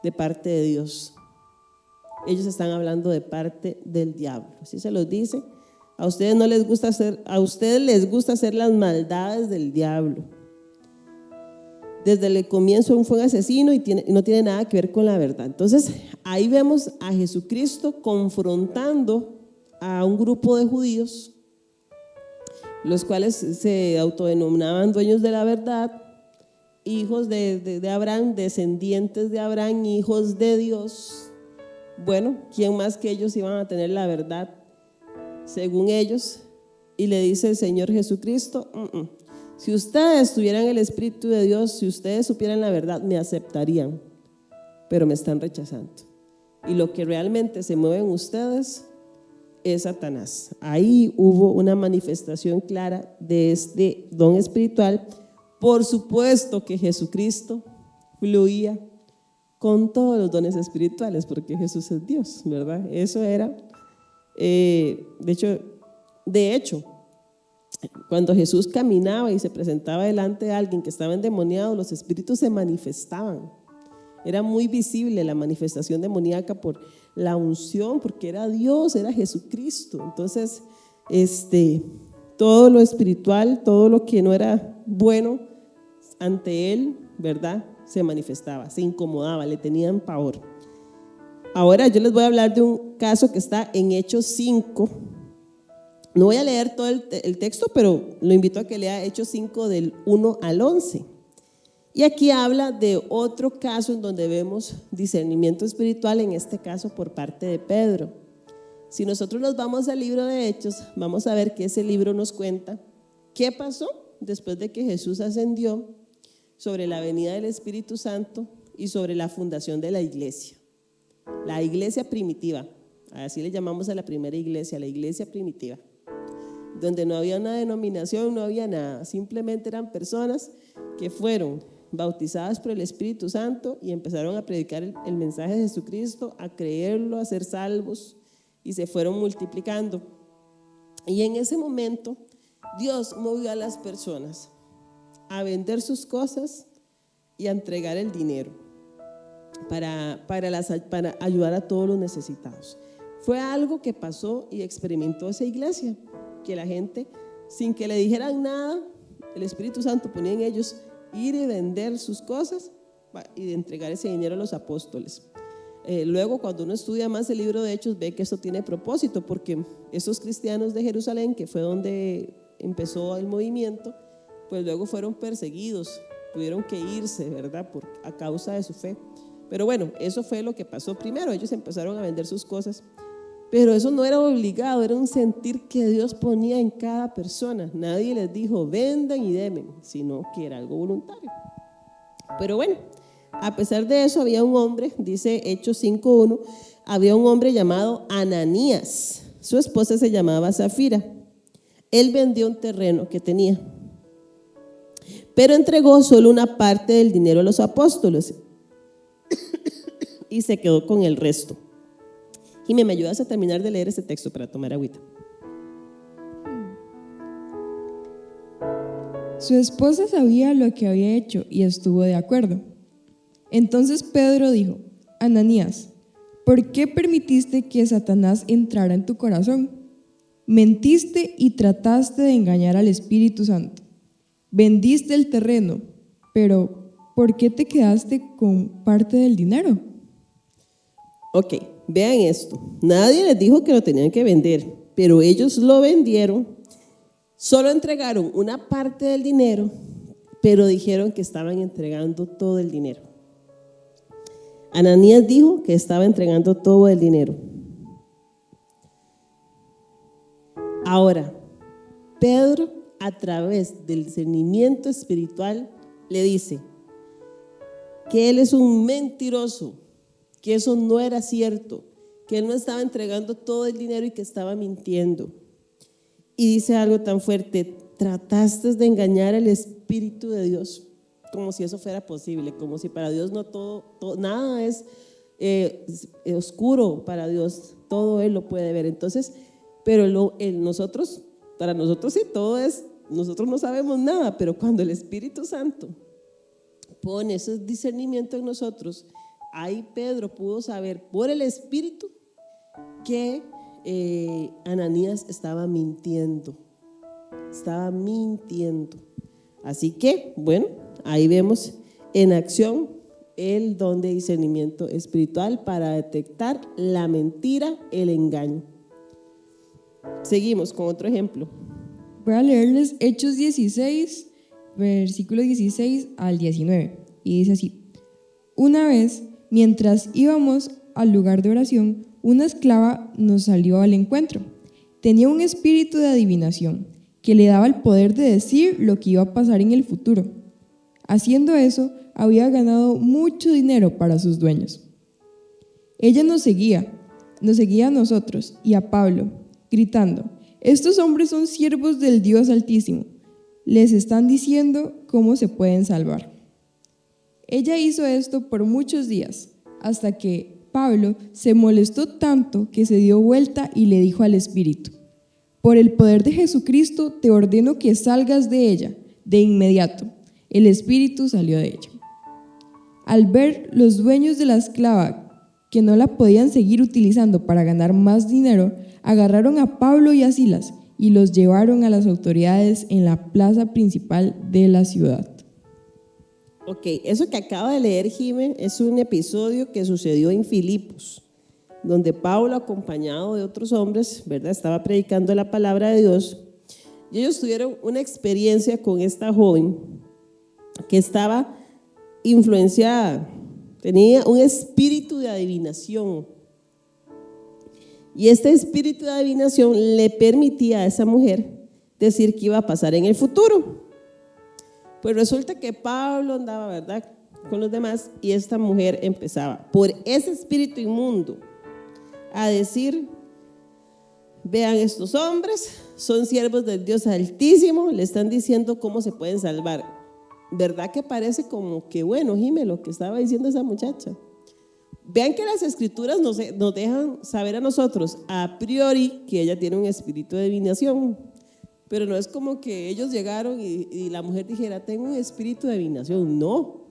de parte de Dios, ellos están hablando de parte del diablo. Así se los dice. A ustedes les gusta hacer las maldades del diablo. Desde el comienzo fue un asesino y no tiene nada que ver con la verdad. Entonces ahí vemos a Jesucristo confrontando a un grupo de judíos, los cuales se autodenominaban dueños de la verdad, hijos de Abraham, descendientes de Abraham, hijos de Dios. Bueno, ¿quién más que ellos iban a tener la verdad según ellos? Y le dice el Señor Jesucristo: si ustedes tuvieran el Espíritu de Dios, si ustedes supieran la verdad, me aceptarían, pero me están rechazando. Y lo que realmente se mueve en ustedes es Satanás. Ahí hubo una manifestación clara de este don espiritual. Por supuesto que Jesucristo fluía con todos los dones espirituales, porque Jesús es Dios, ¿verdad? Eso era, de hecho, cuando Jesús caminaba y se presentaba delante de alguien que estaba endemoniado, los espíritus se manifestaban. Era muy visible la manifestación demoníaca por la unción, porque era Dios, era Jesucristo. Entonces, todo lo espiritual, todo lo que no era bueno ante él, ¿verdad?, se manifestaba, se incomodaba, le tenían pavor. Ahora yo les voy a hablar de un caso que está en Hechos 5. No voy a leer todo el texto, pero lo invito a que lea Hechos 5 del 1 al 11. Y aquí habla de otro caso en donde vemos discernimiento espiritual, en este caso por parte de Pedro. Si nosotros nos vamos al libro de Hechos, vamos a ver que ese libro nos cuenta qué pasó después de que Jesús ascendió, sobre la venida del Espíritu Santo y sobre la fundación de la iglesia primitiva. Así le llamamos a la primera iglesia, la iglesia primitiva, donde no había una denominación, no había nada, simplemente eran personas que fueron bautizadas por el Espíritu Santo y empezaron a predicar el mensaje de Jesucristo, a creerlo, a ser salvos, y se fueron multiplicando. Y en ese momento Dios movió a las personas a vender sus cosas y a entregar el dinero para ayudar a todos los necesitados. Fue algo que pasó y experimentó esa iglesia, que la gente, sin que le dijeran nada, el Espíritu Santo ponía en ellos ir y vender sus cosas y de entregar ese dinero a los apóstoles. Luego, cuando uno estudia más el libro de Hechos, ve que esto tiene propósito, porque esos cristianos de Jerusalén, que fue donde empezó el movimiento, pues luego fueron perseguidos, tuvieron que irse, ¿verdad?, a causa de su fe. Pero bueno, eso fue lo que pasó primero. Ellos empezaron a vender sus cosas, pero eso no era obligado, era un sentir que Dios ponía en cada persona. Nadie les dijo vendan y demen, sino que era algo voluntario. Pero bueno, a pesar de eso había un hombre, dice Hechos 5:1, había un hombre llamado Ananías. Su esposa se llamaba Zafira. Él vendió un terreno que tenía, pero entregó solo una parte del dinero a los apóstoles y se quedó con el resto. Jimé, ¿me ayudas a terminar de leer ese texto para tomar agüita? Su esposa sabía lo que había hecho y estuvo de acuerdo. Entonces Pedro dijo: Ananías, ¿por qué permitiste que Satanás entrara en tu corazón? Mentiste y trataste de engañar al Espíritu Santo. Vendiste el terreno, pero ¿por qué te quedaste con parte del dinero? Ok, vean esto. Nadie les dijo que lo tenían que vender, pero ellos lo vendieron. Solo entregaron una parte del dinero, pero dijeron que estaban entregando todo el dinero. Ananías dijo que estaba entregando todo el dinero. Ahora, Pedro, a través del discernimiento espiritual, le dice que él es un mentiroso, que eso no era cierto, que él no estaba entregando todo el dinero y que estaba mintiendo. Y dice algo tan fuerte: trataste de engañar al Espíritu de Dios, como si eso fuera posible, como si para Dios no nada es oscuro para Dios, todo Él lo puede ver. Entonces, pero para nosotros sí, todo es, nosotros no sabemos nada, pero cuando el Espíritu Santo pone ese discernimiento en nosotros, ahí Pedro pudo saber por el Espíritu que Ananías estaba mintiendo. Así que, bueno, ahí vemos en acción el don de discernimiento espiritual para detectar la mentira, el engaño. Seguimos con otro ejemplo. Voy a leerles Hechos 16, versículos 16 al 19. Y dice así: Una vez, mientras íbamos al lugar de oración, una esclava nos salió al encuentro. Tenía un espíritu de adivinación que le daba el poder de decir lo que iba a pasar en el futuro. Haciendo eso, había ganado mucho dinero para sus dueños. Ella nos seguía a nosotros y a Pablo, gritando: estos hombres son siervos del Dios Altísimo. Les están diciendo cómo se pueden salvar. Ella hizo esto por muchos días, hasta que Pablo se molestó tanto que se dio vuelta y le dijo al espíritu: por el poder de Jesucristo te ordeno que salgas de ella de inmediato. El espíritu salió de ella. Al ver los dueños de la esclava que no la podían seguir utilizando para ganar más dinero, agarraron a Pablo y a Silas y los llevaron a las autoridades en la plaza principal de la ciudad. Ok, eso que acaba de leer Jimé es un episodio que sucedió en Filipos, donde Pablo, acompañado de otros hombres, ¿verdad?, estaba predicando la palabra de Dios, y ellos tuvieron una experiencia con esta joven que estaba influenciada, tenía un espíritu de adivinación, y este espíritu de adivinación le permitía a esa mujer decir qué iba a pasar en el futuro. Pues resulta que Pablo andaba, ¿verdad?, con los demás, y esta mujer empezaba por ese espíritu inmundo a decir: vean, estos hombres son siervos del Dios Altísimo, le están diciendo cómo se pueden salvar. ¿Verdad que parece como que bueno, Jimé, lo que estaba diciendo esa muchacha? Vean que las escrituras nos dejan saber a nosotros a priori que ella tiene un espíritu de adivinación, pero no es como que ellos llegaron y la mujer dijera: tengo un espíritu de adivinación. No,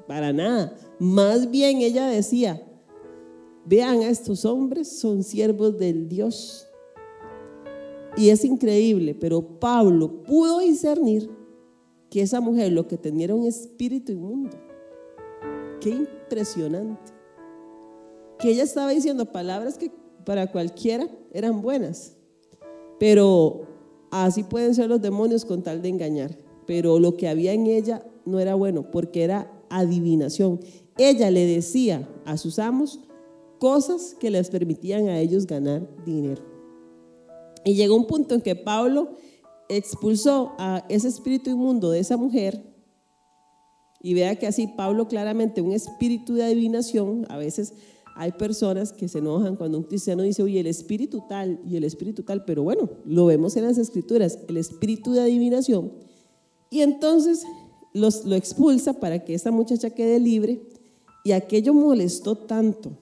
para nada. Más bien ella decía: vean, a estos hombres son siervos del Dios. Y es increíble, pero Pablo pudo discernir que esa mujer lo que tenía era un espíritu inmundo. Qué impresionante. Que ella estaba diciendo palabras que para cualquiera eran buenas, pero así pueden ser los demonios con tal de engañar. Pero lo que había en ella no era bueno, porque era adivinación. Ella le decía a sus amos cosas que les permitían a ellos ganar dinero. Y llegó un punto en que Pablo expulsó a ese espíritu inmundo de esa mujer. Y vea que así Pablo claramente, un espíritu de adivinación. A veces hay personas que se enojan cuando un cristiano dice: oye, el espíritu tal y el espíritu tal, pero bueno, lo vemos en las escrituras, el espíritu de adivinación. Y entonces lo expulsa para que esta muchacha quede libre, y aquello molestó tanto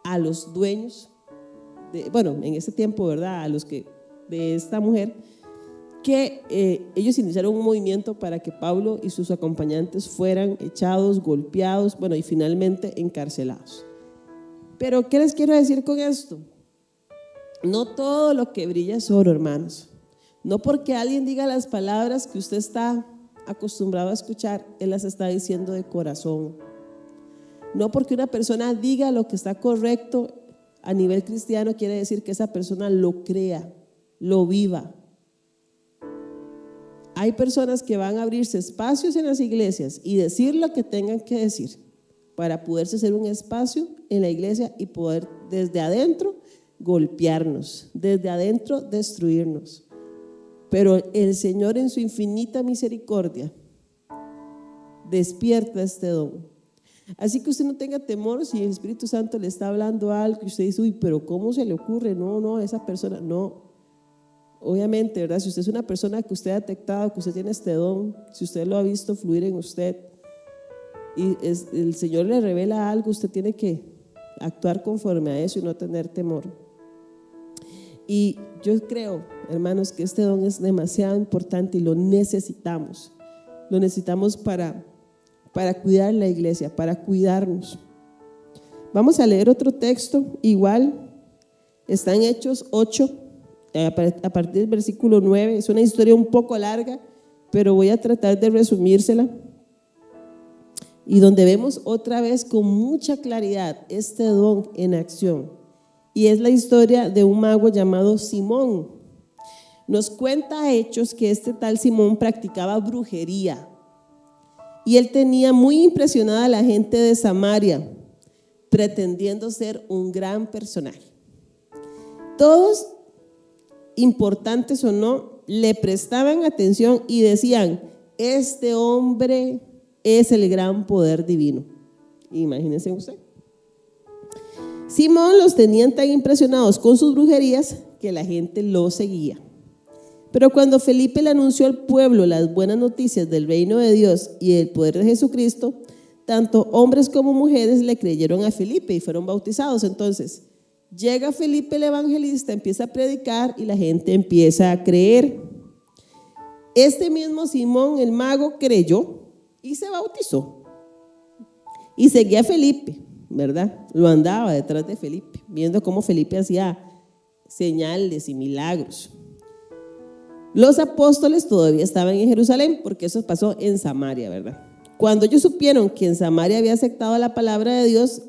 a los dueños, bueno, en ese tiempo, ¿verdad?, a los que de esta mujer, que ellos iniciaron un movimiento para que Pablo y sus acompañantes fueran echados, golpeados, bueno, y finalmente encarcelados. Pero ¿qué les quiero decir con esto? No todo lo que brilla es oro, hermanos. No porque alguien diga las palabras que usted está acostumbrado a escuchar, él las está diciendo de corazón. No porque una persona diga lo que está correcto a nivel cristiano quiere decir que esa persona lo crea, lo viva. Hay personas que van a abrirse espacios en las iglesias y decir lo que tengan que decir para poderse hacer un espacio en la iglesia y poder desde adentro golpearnos, desde adentro destruirnos. Pero el Señor, en su infinita misericordia, despierta este don. Así que usted no tenga temor si el Espíritu Santo le está hablando algo y usted dice: uy, pero ¿cómo se le ocurre? No, esa persona, no. Obviamente, ¿verdad? Si usted es una persona que usted ha detectado que usted tiene este don, si usted lo ha visto fluir en usted y el Señor le revela algo, usted tiene que actuar conforme a eso y no tener temor. Y yo creo, hermanos, que este don es demasiado importante y lo necesitamos. Lo necesitamos para cuidar la iglesia, para cuidarnos. Vamos a leer otro texto, igual, está en Hechos 8, a partir del versículo 9. Es una historia un poco larga, pero voy a tratar de resumírsela. Y donde vemos otra vez con mucha claridad este don en acción. Y es la historia de un mago llamado Simón. Nos cuenta Hechos que este tal Simón practicaba brujería. Y él tenía muy impresionada a la gente de Samaria, pretendiendo ser un gran personaje. Todos, importantes o no, le prestaban atención y decían: este hombre es el gran poder divino. Imagínense usted. Simón los tenían tan impresionados con sus brujerías que la gente lo seguía. Pero cuando Felipe le anunció al pueblo las buenas noticias del reino de Dios y el poder de Jesucristo, tanto hombres como mujeres le creyeron a Felipe y fueron bautizados. Entonces llega Felipe el evangelista, empieza a predicar y la gente empieza a creer. Este mismo Simón el mago creyó y se bautizó. Y seguía a Felipe, ¿verdad? Lo andaba detrás de Felipe, viendo cómo Felipe hacía señales y milagros. Los apóstoles todavía estaban en Jerusalén, porque eso pasó en Samaria, ¿verdad? Cuando ellos supieron que en Samaria había aceptado la palabra de Dios,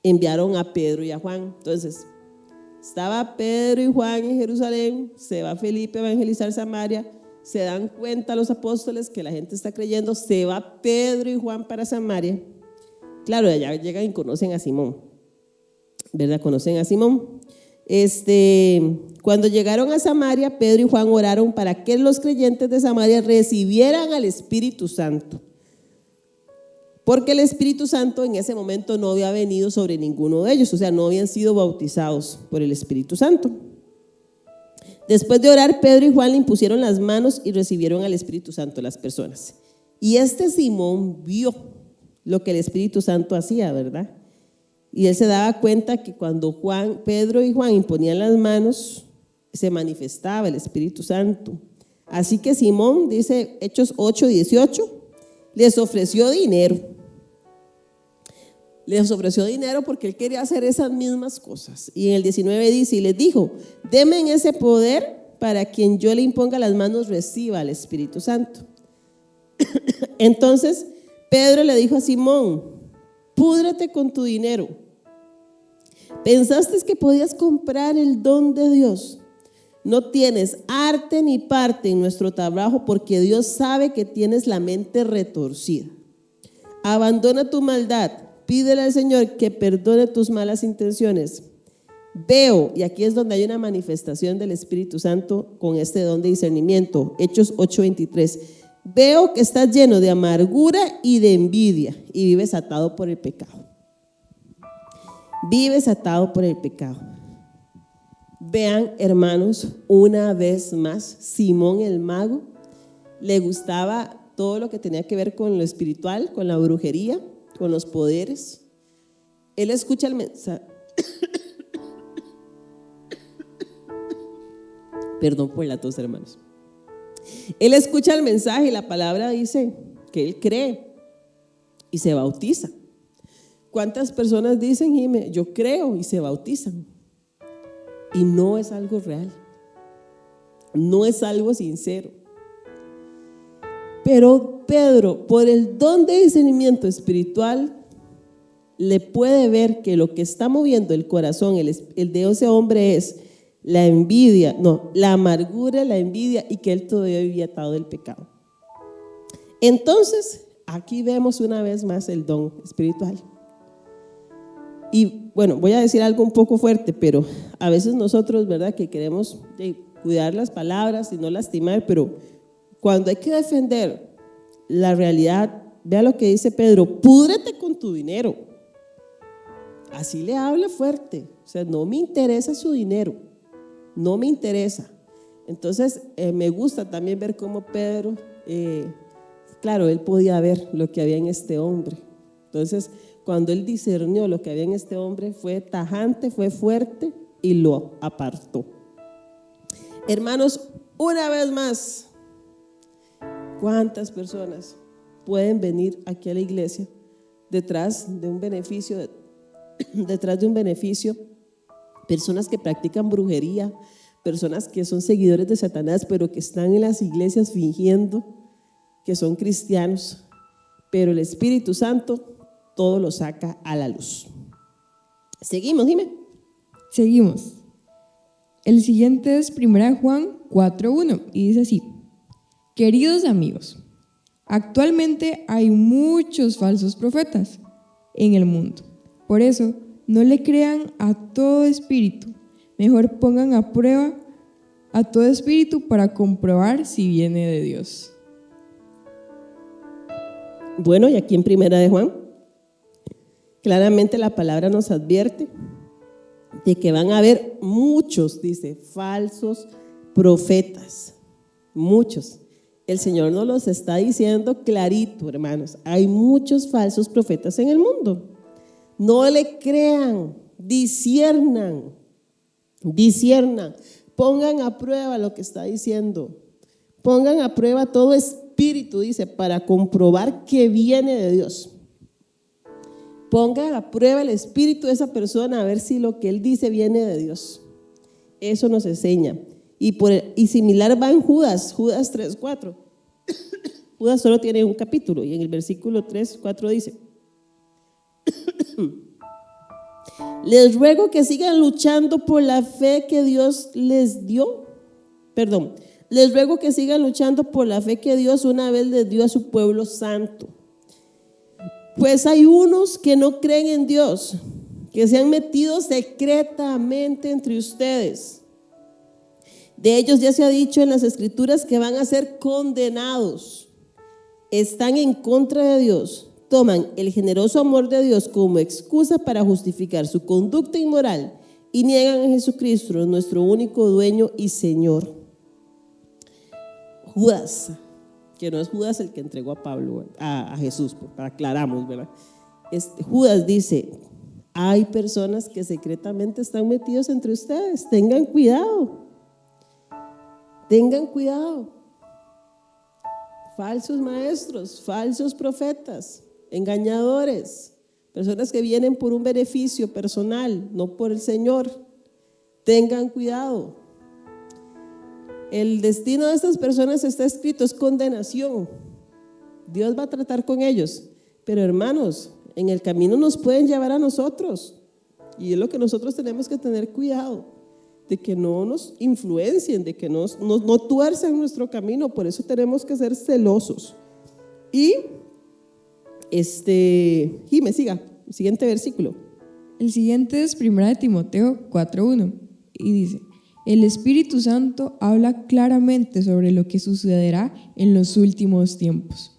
enviaron a Pedro y a Juan. Entonces, estaba Pedro y Juan en Jerusalén, se va Felipe a evangelizar Samaria, se dan cuenta los apóstoles que la gente está creyendo, se va Pedro y Juan para Samaria. Claro, allá llegan y conocen a Simón, ¿verdad? Conocen a Simón. Cuando llegaron a Samaria, Pedro y Juan oraron para que los creyentes de Samaria recibieran al Espíritu Santo, porque el Espíritu Santo en ese momento no había venido sobre ninguno de ellos, o sea, no habían sido bautizados por el Espíritu Santo. Después de orar, Pedro y Juan le impusieron las manos y recibieron al Espíritu Santo las personas. Y Simón vio lo que el Espíritu Santo hacía, ¿verdad? Y él se daba cuenta que cuando Pedro y Juan imponían las manos, se manifestaba el Espíritu Santo. Así que Simón, dice Hechos 8:18, les ofreció dinero. Les ofreció dinero porque él quería hacer esas mismas cosas. Y en el 19 dice, y les dijo, denme ese poder para quien yo le imponga las manos reciba al Espíritu Santo. Entonces Pedro le dijo a Simón, púdrete con tu dinero. ¿Pensaste que podías comprar el don de Dios? No tienes arte ni parte en nuestro trabajo porque Dios sabe que tienes la mente retorcida. Abandona tu maldad, pídele al Señor que perdone tus malas intenciones. Veo, y aquí es donde hay una manifestación del Espíritu Santo con este don de discernimiento, Hechos 8:23. Veo que estás lleno de amargura y de envidia y vives atado por el pecado. Vives atado por el pecado. Vean, hermanos, una vez más, Simón el mago le gustaba todo lo que tenía que ver con lo espiritual, con la brujería, con los poderes. Él escucha el mensaje. Perdón por la tos, hermanos. Él escucha el mensaje y la palabra dice que él cree y se bautiza. ¿Cuántas personas dicen, Jimé, yo creo y se bautizan? Y no es algo real, no es algo sincero. Pero Pedro, por el don de discernimiento espiritual, le puede ver que lo que está moviendo el corazón, el de ese hombre es la envidia, la amargura, la envidia, y que él todavía vivía atado del pecado. Entonces, aquí vemos una vez más el don espiritual. Y bueno, voy a decir algo un poco fuerte, pero a veces nosotros, ¿verdad?, que queremos cuidar las palabras y no lastimar, pero cuando hay que defender la realidad, vea lo que dice Pedro, púdrete con tu dinero. Así le habla fuerte, o sea, no me interesa su dinero, no me interesa. Entonces, me gusta también ver cómo Pedro, claro, él podía ver lo que había en este hombre. Entonces, cuando él discernió lo que había en este hombre, fue tajante, fue fuerte y lo apartó. Hermanos, una vez más, ¿cuántas personas pueden venir aquí a la iglesia detrás de un beneficio? Personas que practican brujería, personas que son seguidores de Satanás, pero que están en las iglesias fingiendo que son cristianos, pero el Espíritu Santo todo lo saca a la luz. Seguimos, dime. Seguimos. El siguiente es 1 Juan 4:1 y dice así: queridos amigos, actualmente hay muchos falsos profetas en el mundo. Por eso, no le crean a todo espíritu. Mejor pongan a prueba a todo espíritu para comprobar si viene de Dios. Bueno, y aquí en 1 Juan, claramente la palabra nos advierte de que van a haber muchos, dice, falsos profetas. Muchos. El Señor nos los está diciendo clarito, hermanos. Hay muchos falsos profetas en el mundo. No le crean, disciernan, pongan a prueba lo que está diciendo, pongan a prueba todo espíritu, dice, para comprobar que viene de Dios. Ponga a prueba el espíritu de esa persona a ver si lo que él dice viene de Dios. Eso nos enseña. Y similar va en Judas 3:4. Judas solo tiene un capítulo y en el versículo 3:4 dice: les ruego que sigan luchando por la fe que Dios les dio. Les ruego que sigan luchando por la fe que Dios una vez les dio a su pueblo santo. Pues hay unos que no creen en Dios, que se han metido secretamente entre ustedes. De ellos ya se ha dicho en las Escrituras que van a ser condenados. Están en contra de Dios. Toman el generoso amor de Dios como excusa para justificar su conducta inmoral y niegan a Jesucristo, nuestro único dueño y Señor. Judas, que no es Judas el que entregó a Pablo, a Jesús, para aclaramos, ¿verdad? Judas dice: hay personas que secretamente están metidos entre ustedes, tengan cuidado. Tengan cuidado. Falsos maestros, falsos profetas, engañadores, personas que vienen por un beneficio personal, no por el Señor. Tengan cuidado. El destino de estas personas está escrito, es condenación. Dios va a tratar con ellos, pero hermanos, en el camino nos pueden llevar a nosotros, y es lo que nosotros tenemos que tener cuidado, de que no nos influencien, de que no tuerzan nuestro camino. Por eso tenemos que ser celosos. Y Jimé, siga, siguiente versículo. El siguiente es 1 Timoteo 4:1 y dice: el Espíritu Santo habla claramente sobre lo que sucederá en los últimos tiempos.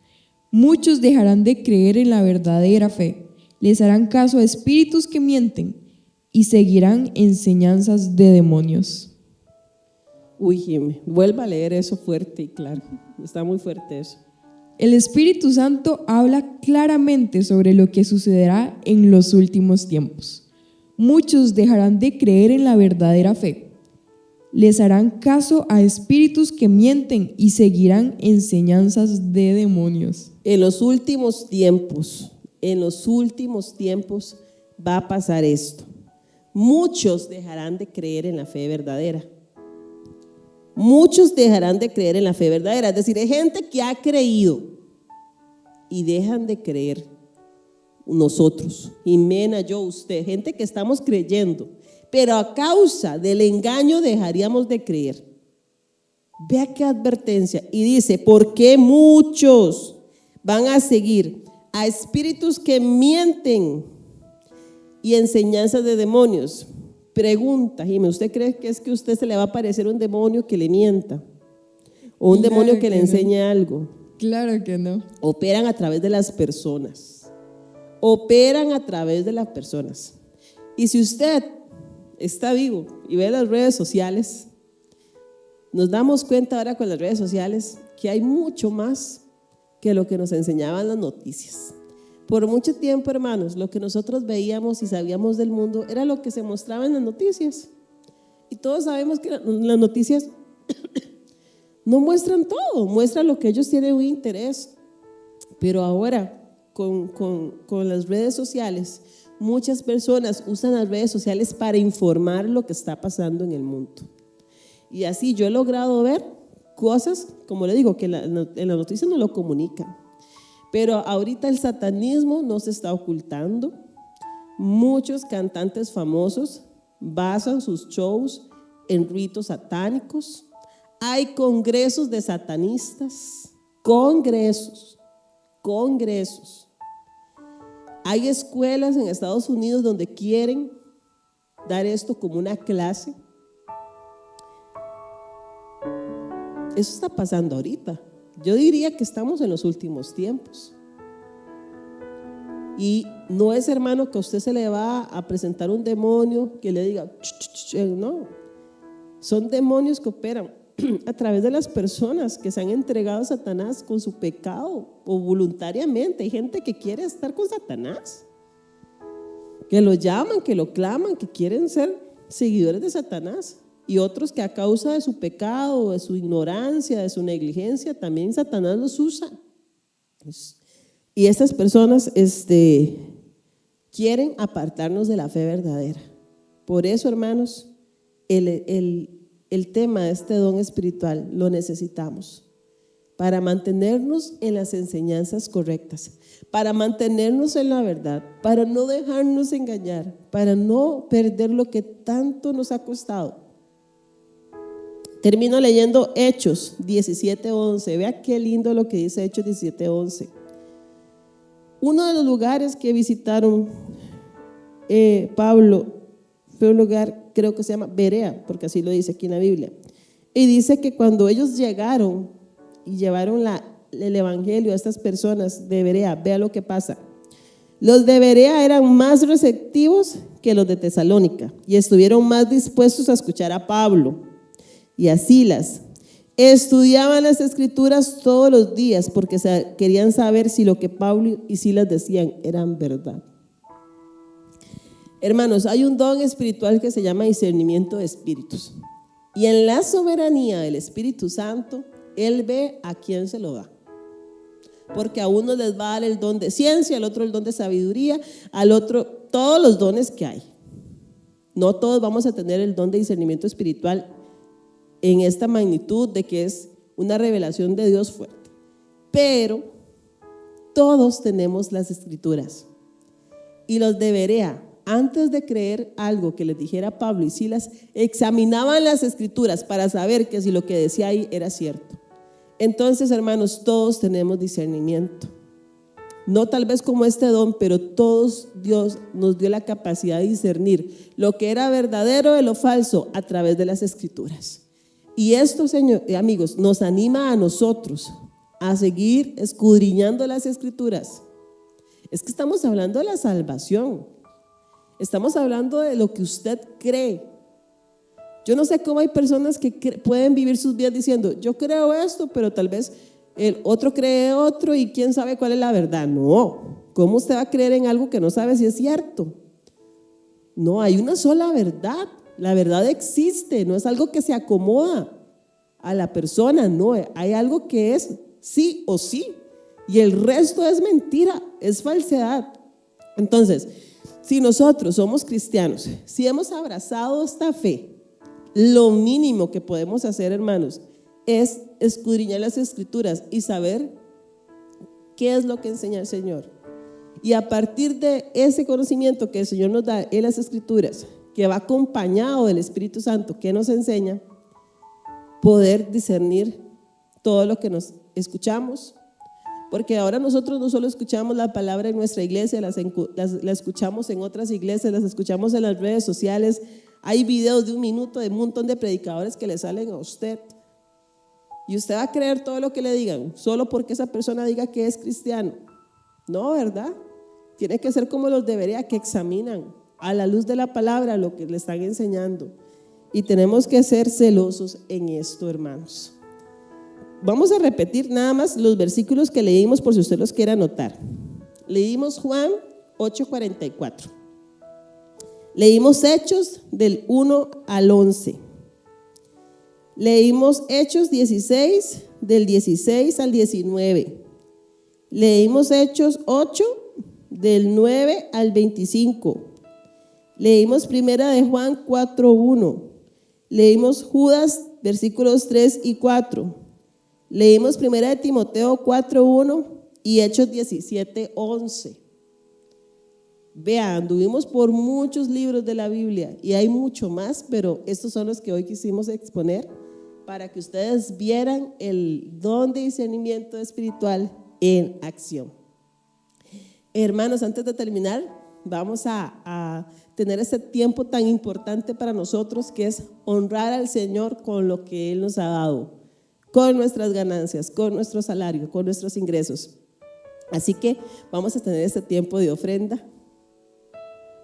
Muchos dejarán de creer en la verdadera fe, les harán caso a espíritus que mienten y seguirán enseñanzas de demonios. Uy, Jimé, vuelva a leer eso fuerte y claro, está muy fuerte eso. El Espíritu Santo habla claramente sobre lo que sucederá en los últimos tiempos. Muchos dejarán de creer en la verdadera fe, les harán caso a espíritus que mienten y seguirán enseñanzas de demonios. En los últimos tiempos va a pasar esto. Muchos dejarán de creer en la fe verdadera. Muchos dejarán de creer en la fe verdadera. Es decir, hay gente que ha creído y dejan de creer. Nosotros, Jimena, yo, usted, gente que estamos creyendo, pero a causa del engaño dejaríamos de creer. Vea qué advertencia. Y dice: porque muchos van a seguir a espíritus que mienten y enseñanzas de demonios. Pregunta, Jimé, ¿usted cree que es que a usted se le va a aparecer un demonio que le mienta? ¿O un demonio que le enseñe algo? Claro que no. Operan a través de las personas. Operan a través de las personas. Y si usted está vivo y ve las redes sociales, nos damos cuenta ahora con las redes sociales que hay mucho más que lo que nos enseñaban las noticias. Por mucho tiempo, hermanos, lo que nosotros veíamos y sabíamos del mundo era lo que se mostraba en las noticias. Y todos sabemos que las noticias no muestran todo, muestran lo que ellos tienen un interés. Pero ahora, con las redes sociales, muchas personas usan las redes sociales para informar lo que está pasando en el mundo. Y así yo he logrado ver cosas, como le digo, que en la noticia no lo comunican. Pero ahorita el satanismo no se está ocultando. Muchos cantantes famosos basan sus shows en ritos satánicos. Hay congresos de satanistas, congresos. Hay escuelas en Estados Unidos donde quieren dar esto como una clase. Eso está pasando ahorita. Yo diría que estamos en los últimos tiempos. Y no es, hermano, que a usted se le va a presentar un demonio que le diga, no. Son demonios que operan a través de las personas que se han entregado a Satanás con su pecado o voluntariamente. Hay gente que quiere estar con Satanás, que lo llaman, que lo claman, que quieren ser seguidores de Satanás. y otros que a causa de su pecado, de su ignorancia, de su negligencia, también Satanás los usa. Y estas personas quieren apartarnos de la fe verdadera. Por eso, hermanos, el tema de este don espiritual lo necesitamos para mantenernos en las enseñanzas correctas, para mantenernos en la verdad, para no dejarnos engañar, para no perder lo que tanto nos ha costado. Termino leyendo Hechos 17:11. Vea qué lindo lo que dice Hechos 17:11. Uno de los lugares que visitaron Pablo fue un lugar, creo que se llama Berea, porque así lo dice aquí en la Biblia. Y dice que cuando ellos llegaron y llevaron el evangelio a estas personas de Berea, vea lo que pasa. Los de Berea eran más receptivos que los de Tesalónica y estuvieron más dispuestos a escuchar a Pablo y a Silas. Estudiaban las escrituras todos los días porque querían saber si lo que Pablo y Silas decían eran verdad. Hermanos, hay un don espiritual que se llama discernimiento de espíritus. Y en la soberanía del Espíritu Santo, Él ve a quién se lo da. Porque a uno les va a dar el don de ciencia, al otro el don de sabiduría, al otro todos los dones que hay. No todos vamos a tener el don de discernimiento espiritual en esta magnitud de que es una revelación de Dios fuerte. Pero todos tenemos las escrituras. Y los de Berea, antes de creer algo que les dijera Pablo y Silas, examinaban las escrituras para saber que si lo que decía ahí era cierto. Entonces, hermanos, todos tenemos discernimiento. No tal vez como este don, pero todos Dios nos dio la capacidad de discernir lo que era verdadero de lo falso a través de las escrituras. Y esto, Señor, amigos, nos anima a nosotros a seguir escudriñando las escrituras. Es que estamos hablando de la salvación. Estamos hablando de lo que usted cree. Yo no sé cómo hay personas que pueden vivir sus vidas diciendo, yo creo esto, pero tal vez el otro cree otro y quién sabe cuál es la verdad. No, ¿cómo usted va a creer en algo que no sabe si es cierto? No, hay una sola verdad. La verdad existe, no es algo que se acomoda a la persona, no, hay algo que es sí o sí y el resto es mentira, es falsedad. Entonces, si nosotros somos cristianos, si hemos abrazado esta fe, lo mínimo que podemos hacer, hermanos, es escudriñar las escrituras y saber qué es lo que enseña el Señor. Y a partir de ese conocimiento que el Señor nos da en las escrituras, que va acompañado del Espíritu Santo que nos enseña, poder discernir todo lo que nos escuchamos. Porque ahora nosotros no solo escuchamos la palabra en nuestra iglesia, la escuchamos en otras iglesias, las escuchamos en las redes sociales. Hay videos de 1 minuto de un montón de predicadores que le salen a usted. Y usted va a creer todo lo que le digan, solo porque esa persona diga que es cristiano. No, ¿verdad? Tiene que ser como los de Berea, que examinan a la luz de la palabra lo que le están enseñando. Y tenemos que ser celosos en esto, hermanos. Vamos a repetir nada más los versículos que leímos por si usted los quiere anotar. Leímos Juan 8:44. Leímos Hechos del 1 al 11. Leímos Hechos 16 del 16 al 19. Leímos Hechos 8 del 9 al 25. Leímos Primera de Juan 4:1. Leímos Judas versículos 3 y 4. Leímos Primera de Timoteo 4:1 y Hechos 17:11. Vean, anduvimos por muchos libros de la Biblia y hay mucho más, pero estos son los que hoy quisimos exponer para que ustedes vieran el don de discernimiento espiritual en acción. Hermanos, antes de terminar, vamos a tener este tiempo tan importante para nosotros, que es honrar al Señor con lo que Él nos ha dado, con nuestras ganancias, con nuestro salario, con nuestros ingresos. Así que vamos a tener este tiempo de ofrenda.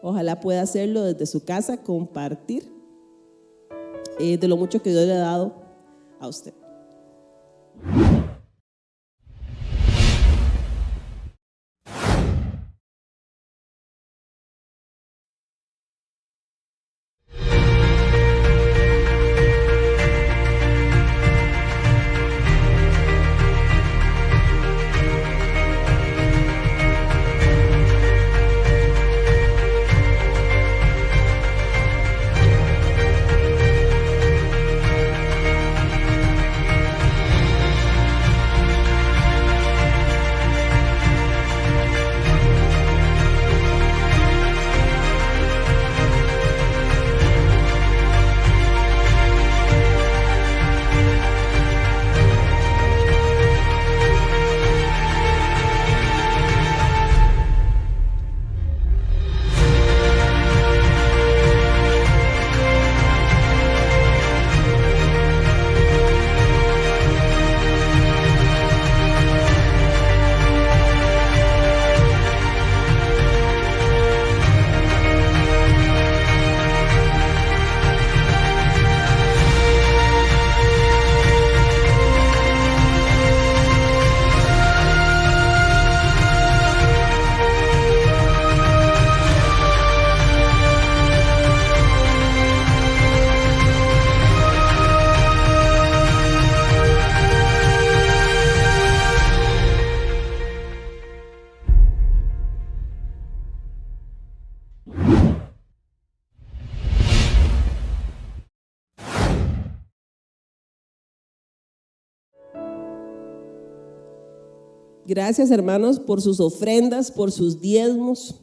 Ojalá pueda hacerlo desde su casa, compartir de lo mucho que Dios le ha dado a usted. Gracias, hermanos, por sus ofrendas, por sus diezmos.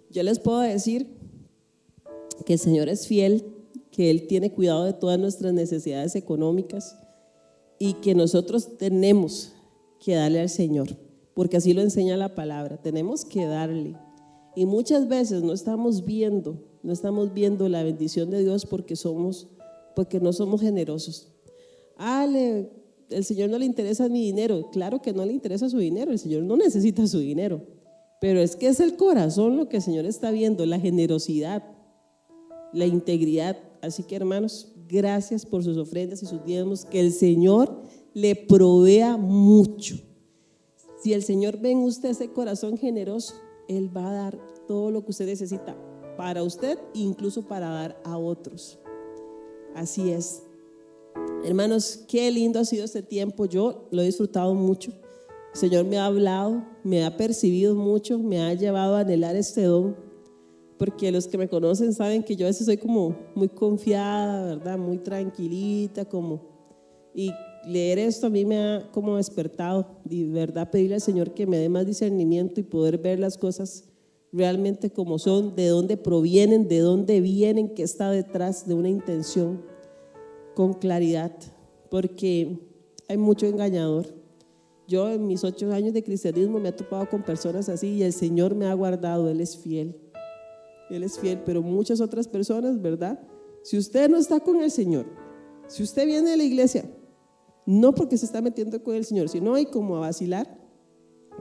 Yo les puedo decir que el Señor es fiel, que Él tiene cuidado de todas nuestras necesidades económicas y que nosotros tenemos que darle al Señor, porque así lo enseña la palabra, tenemos que darle. Y muchas veces no estamos viendo la bendición de Dios porque no somos generosos. El Señor no le interesa mi dinero. Claro que no le interesa su dinero, el Señor no necesita su dinero, pero es que es el corazón lo que el Señor está viendo, la generosidad, la integridad. Así que, hermanos, gracias por sus ofrendas y sus diezmos, que el Señor le provea mucho. Si el Señor ve en usted ese corazón generoso, Él va a dar todo lo que usted necesita para usted, incluso para dar a otros. Así es. Hermanos, qué lindo ha sido este tiempo. Yo lo he disfrutado mucho. El Señor me ha hablado, me ha percibido mucho, me ha llevado a anhelar este don, porque los que me conocen saben que yo a veces soy como muy confiada, ¿verdad? Muy tranquilita, y leer esto a mí me ha como despertado, y verdad pedirle al Señor que me dé más discernimiento y poder ver las cosas realmente como son, de dónde provienen, de dónde vienen, qué está detrás de una intención, con claridad, porque hay mucho engañador. Yo en mis 8 años de cristianismo me he topado con personas así y el Señor me ha guardado. Él es fiel, pero muchas otras personas, ¿verdad? Si usted no está con el Señor, si usted viene de la iglesia, no porque se está metiendo con el Señor, sino hay como a vacilar,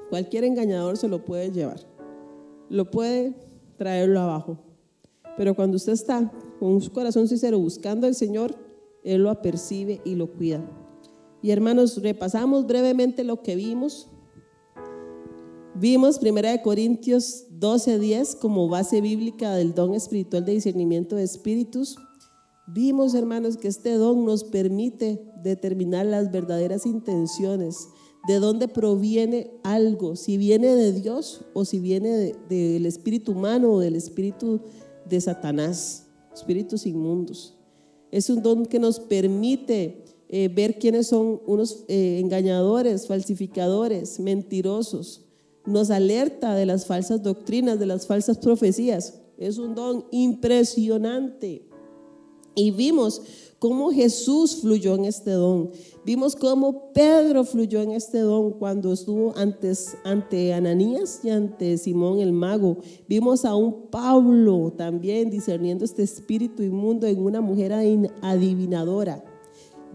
cualquier engañador se lo puede llevar, lo puede traerlo abajo. Pero cuando usted está con un corazón sincero buscando al Señor, Él lo apercibe y lo cuida. Y hermanos, repasamos brevemente lo que vimos. Vimos 1 Corintios 12:10 como base bíblica del don espiritual de discernimiento de espíritus. Vimos, hermanos, que este don nos permite determinar las verdaderas intenciones, de dónde proviene algo, si viene de Dios o si viene del espíritu humano o del espíritu de Satanás, espíritus inmundos. Es un don que nos permite ver quiénes son unos engañadores, falsificadores, mentirosos. Nos alerta de las falsas doctrinas, de las falsas profecías. Es un don impresionante. Y vimos cómo Jesús fluyó en este don. Vimos cómo Pedro fluyó en este don cuando estuvo ante Ananías y ante Simón el mago. Vimos a un Pablo también discerniendo este espíritu inmundo en una mujer adivinadora.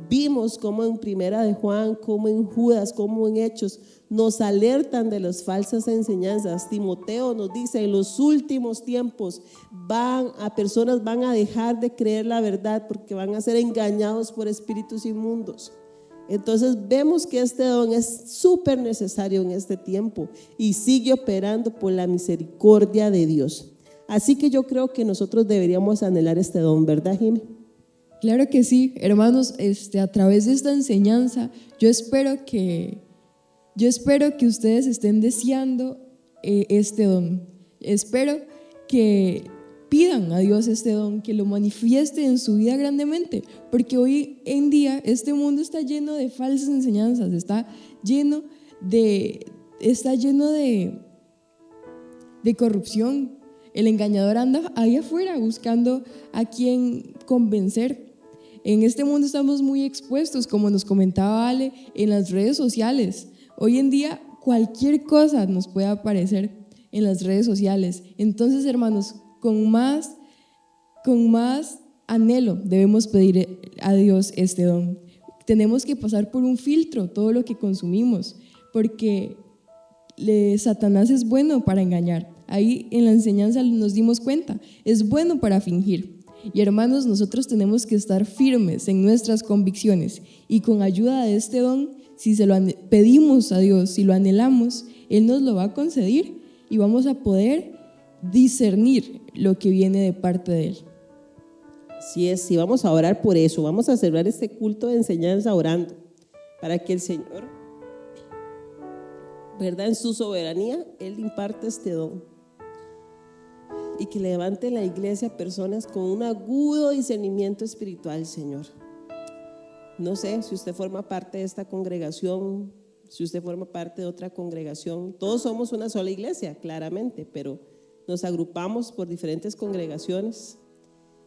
Vimos cómo en Primera de Juan, cómo en Judas, cómo en Hechos nos alertan de las falsas enseñanzas. Timoteo nos dice: en los últimos tiempos personas van a dejar de creer la verdad porque van a ser engañados por espíritus inmundos. Entonces vemos que este don es súper necesario en este tiempo y sigue operando por la misericordia de Dios. Así que yo creo que nosotros deberíamos anhelar este don, ¿verdad, Jimmy? Claro que sí, hermanos, a través de esta enseñanza, yo espero que ustedes estén deseando este don. Espero que pidan a Dios este don, que lo manifieste en su vida grandemente, porque hoy en día este mundo está lleno de falsas enseñanzas, está lleno de corrupción. El engañador anda ahí afuera buscando a quien convencer. En este mundo estamos muy expuestos, como nos comentaba Ale, en las redes sociales. Hoy en día cualquier cosa nos puede aparecer en las redes sociales. Entonces, hermanos, con más anhelo debemos pedir a Dios este don. Tenemos que pasar por un filtro todo lo que consumimos, porque Satanás es bueno para engañar. Ahí en la enseñanza nos dimos cuenta, es bueno para fingir. Y hermanos, nosotros tenemos que estar firmes en nuestras convicciones y con ayuda de este don, si se lo pedimos a Dios, si lo anhelamos, Él nos lo va a conceder y vamos a poder discernir lo que viene de parte de Él. Así es, y vamos a orar por eso. Vamos a cerrar este culto de enseñanza orando para que el Señor, ¿verdad?, en su soberanía, Él imparte este don y que levante en la iglesia personas con un agudo discernimiento espiritual, Señor. No sé si usted forma parte de esta congregación si usted forma parte de otra congregación, todos somos una sola iglesia, claramente, pero nos agrupamos por diferentes congregaciones.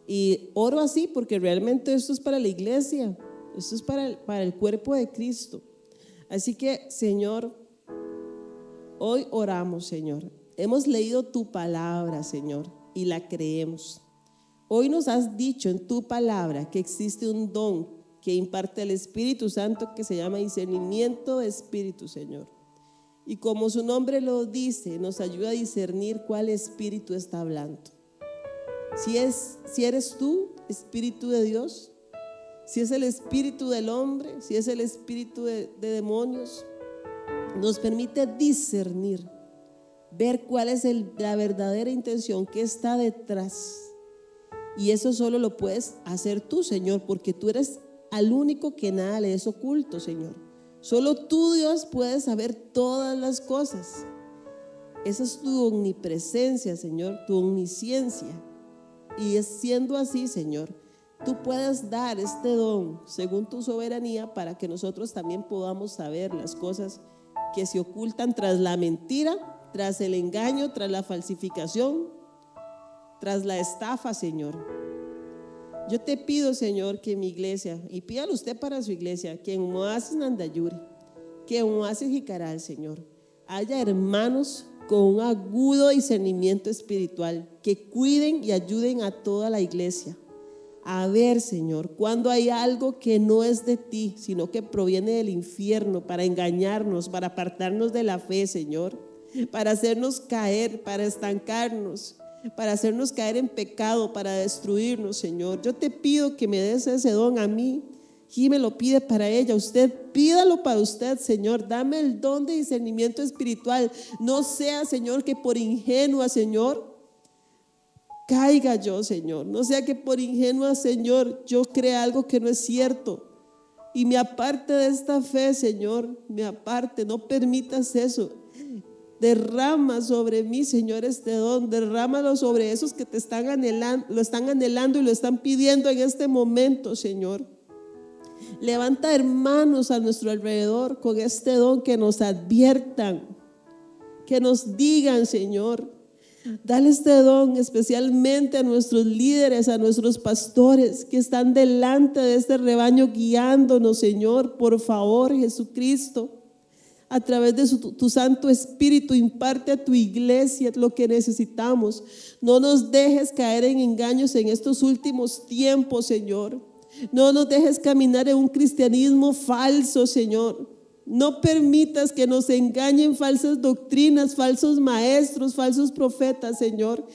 Y oro así porque realmente esto es para la iglesia, esto es para el cuerpo de Cristo. Así que, Señor, hoy oramos, Señor. Hemos leído tu palabra, Señor, y la creemos. Hoy nos has dicho en tu palabra que existe un don que imparte el Espíritu Santo que se llama discernimiento de espíritu, Señor. Y como su nombre lo dice, nos ayuda a discernir cuál espíritu está hablando. Si eres tú, Espíritu de Dios, si es el espíritu del hombre, si es el espíritu de demonios, nos permite discernir, ver cuál es la verdadera intención que está detrás. Y eso solo lo puedes hacer tú, Señor, porque tú eres al único que nada le es oculto, Señor. Solo tú, Dios, puedes saber todas las cosas. Esa es tu omnipresencia, Señor, tu omnisciencia. Y siendo así, Señor, tú puedes dar este don según tu soberanía para que nosotros también podamos saber las cosas que se ocultan tras la mentira, tras el engaño, tras la falsificación, tras la estafa, Señor. Yo te pido, Señor, que mi iglesia, y pídalo usted para su iglesia, que en Oasis Nandayure, que en Oasis Jicaral, Señor, haya hermanos con un agudo discernimiento espiritual que cuiden y ayuden a toda la iglesia a ver, Señor, cuando hay algo que no es de ti, sino que proviene del infierno para engañarnos, para apartarnos de la fe, Señor, para hacernos caer, para estancarnos, para hacernos caer en pecado, para destruirnos, Señor. Yo te pido que me des ese don a mí. Y me lo pide para ella, usted pídalo para usted, Señor. Dame el don de discernimiento espiritual. No sea, Señor, que por ingenua, Señor, caiga yo, Señor. No sea que por ingenua, Señor, yo crea algo que no es cierto y me aparte de esta fe, Señor. Me aparte, no permitas eso. Derrama sobre mí, Señor, este don. Derrámalo sobre esos que te están anhelando, lo están anhelando y lo están pidiendo en este momento, Señor. Levanta hermanos a nuestro alrededor con este don, que nos adviertan, que nos digan, Señor. Dale este don especialmente a nuestros líderes, a nuestros pastores que están delante de este rebaño guiándonos, Señor. Por favor, Jesucristo, a través de tu Santo Espíritu, imparte a tu iglesia lo que necesitamos. No nos dejes caer en engaños en estos últimos tiempos, Señor. No nos dejes caminar en un cristianismo falso, Señor. No permitas que nos engañen falsas doctrinas, falsos maestros, falsos profetas, Señor.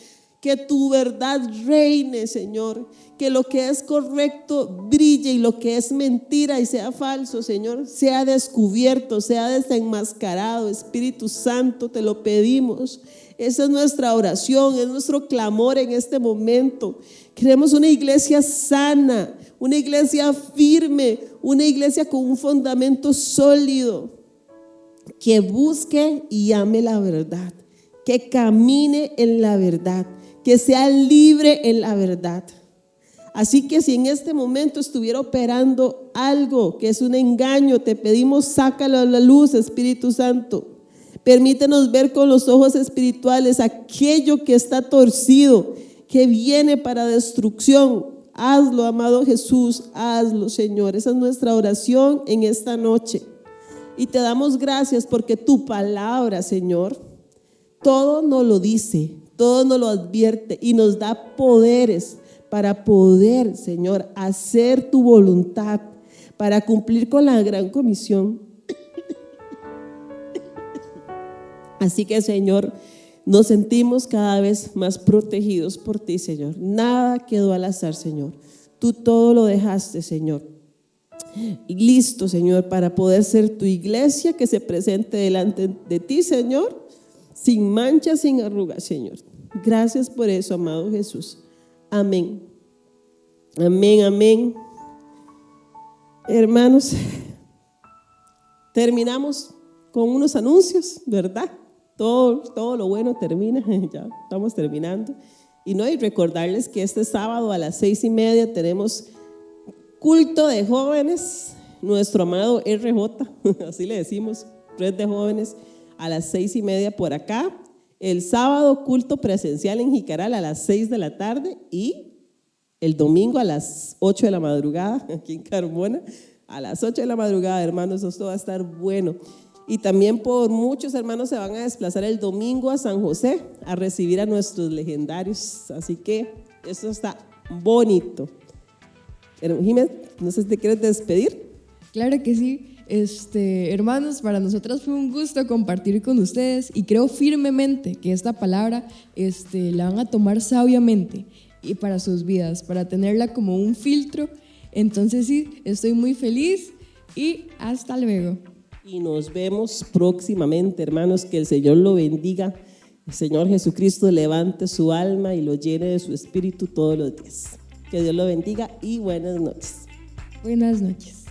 Que tu verdad reine, Señor. Que lo que es correcto brille y lo que es mentira y sea falso, Señor, sea descubierto, sea desenmascarado. Espíritu Santo, te lo pedimos. Esa es nuestra oración, es nuestro clamor en este momento. Queremos una iglesia sana, una iglesia firme, una iglesia con un fundamento sólido, que busque y ame la verdad, que camine en la verdad, que sea libre en la verdad. Así que si en este momento estuviera operando algo que es un engaño, te pedimos, sácalo a la luz, Espíritu Santo. Permítenos ver con los ojos espirituales aquello que está torcido, que viene para destrucción. Hazlo, amado Jesús, hazlo, Señor. Esa es nuestra oración en esta noche. Y te damos gracias porque tu palabra, Señor, todo nos lo dice, todo nos lo advierte y nos da poderes para poder, Señor, hacer tu voluntad, para cumplir con la gran comisión. Así que, Señor, nos sentimos cada vez más protegidos por ti, Señor. Nada quedó al azar, Señor. Tú todo lo dejaste, Señor. Listo, Señor, para poder ser tu iglesia que se presente delante de ti, Señor, sin mancha, sin arrugas, Señor. Gracias por eso, amado Jesús. Amén. Amén, amén. Hermanos, terminamos con unos anuncios, ¿verdad? Todo lo bueno termina, ya estamos terminando. Y recordarles que este sábado a las 6:30 tenemos culto de jóvenes nuestro amado RJ, así le decimos, Red de Jóvenes, a las 6:30 por acá. El sábado, culto presencial en Jicaral a las 6 de la tarde y el domingo a las 8 de la madrugada, aquí en Carmona, a las 8 de la madrugada, hermanos, esto va a estar bueno. Y también por muchos hermanos se van a desplazar el domingo a San José a recibir a nuestros legendarios. Así que esto está bonito. Jiménez, no sé si te quieres despedir. Claro que sí. Hermanos, para nosotras fue un gusto compartir con ustedes y creo firmemente que esta palabra la van a tomar sabiamente y para sus vidas, para tenerla como un filtro. Entonces sí, estoy muy feliz y hasta luego. Y nos vemos próximamente, hermanos, que el Señor lo bendiga. El Señor Jesucristo levante su alma y lo llene de su espíritu todos los días. Que Dios lo bendiga y buenas noches. Buenas noches.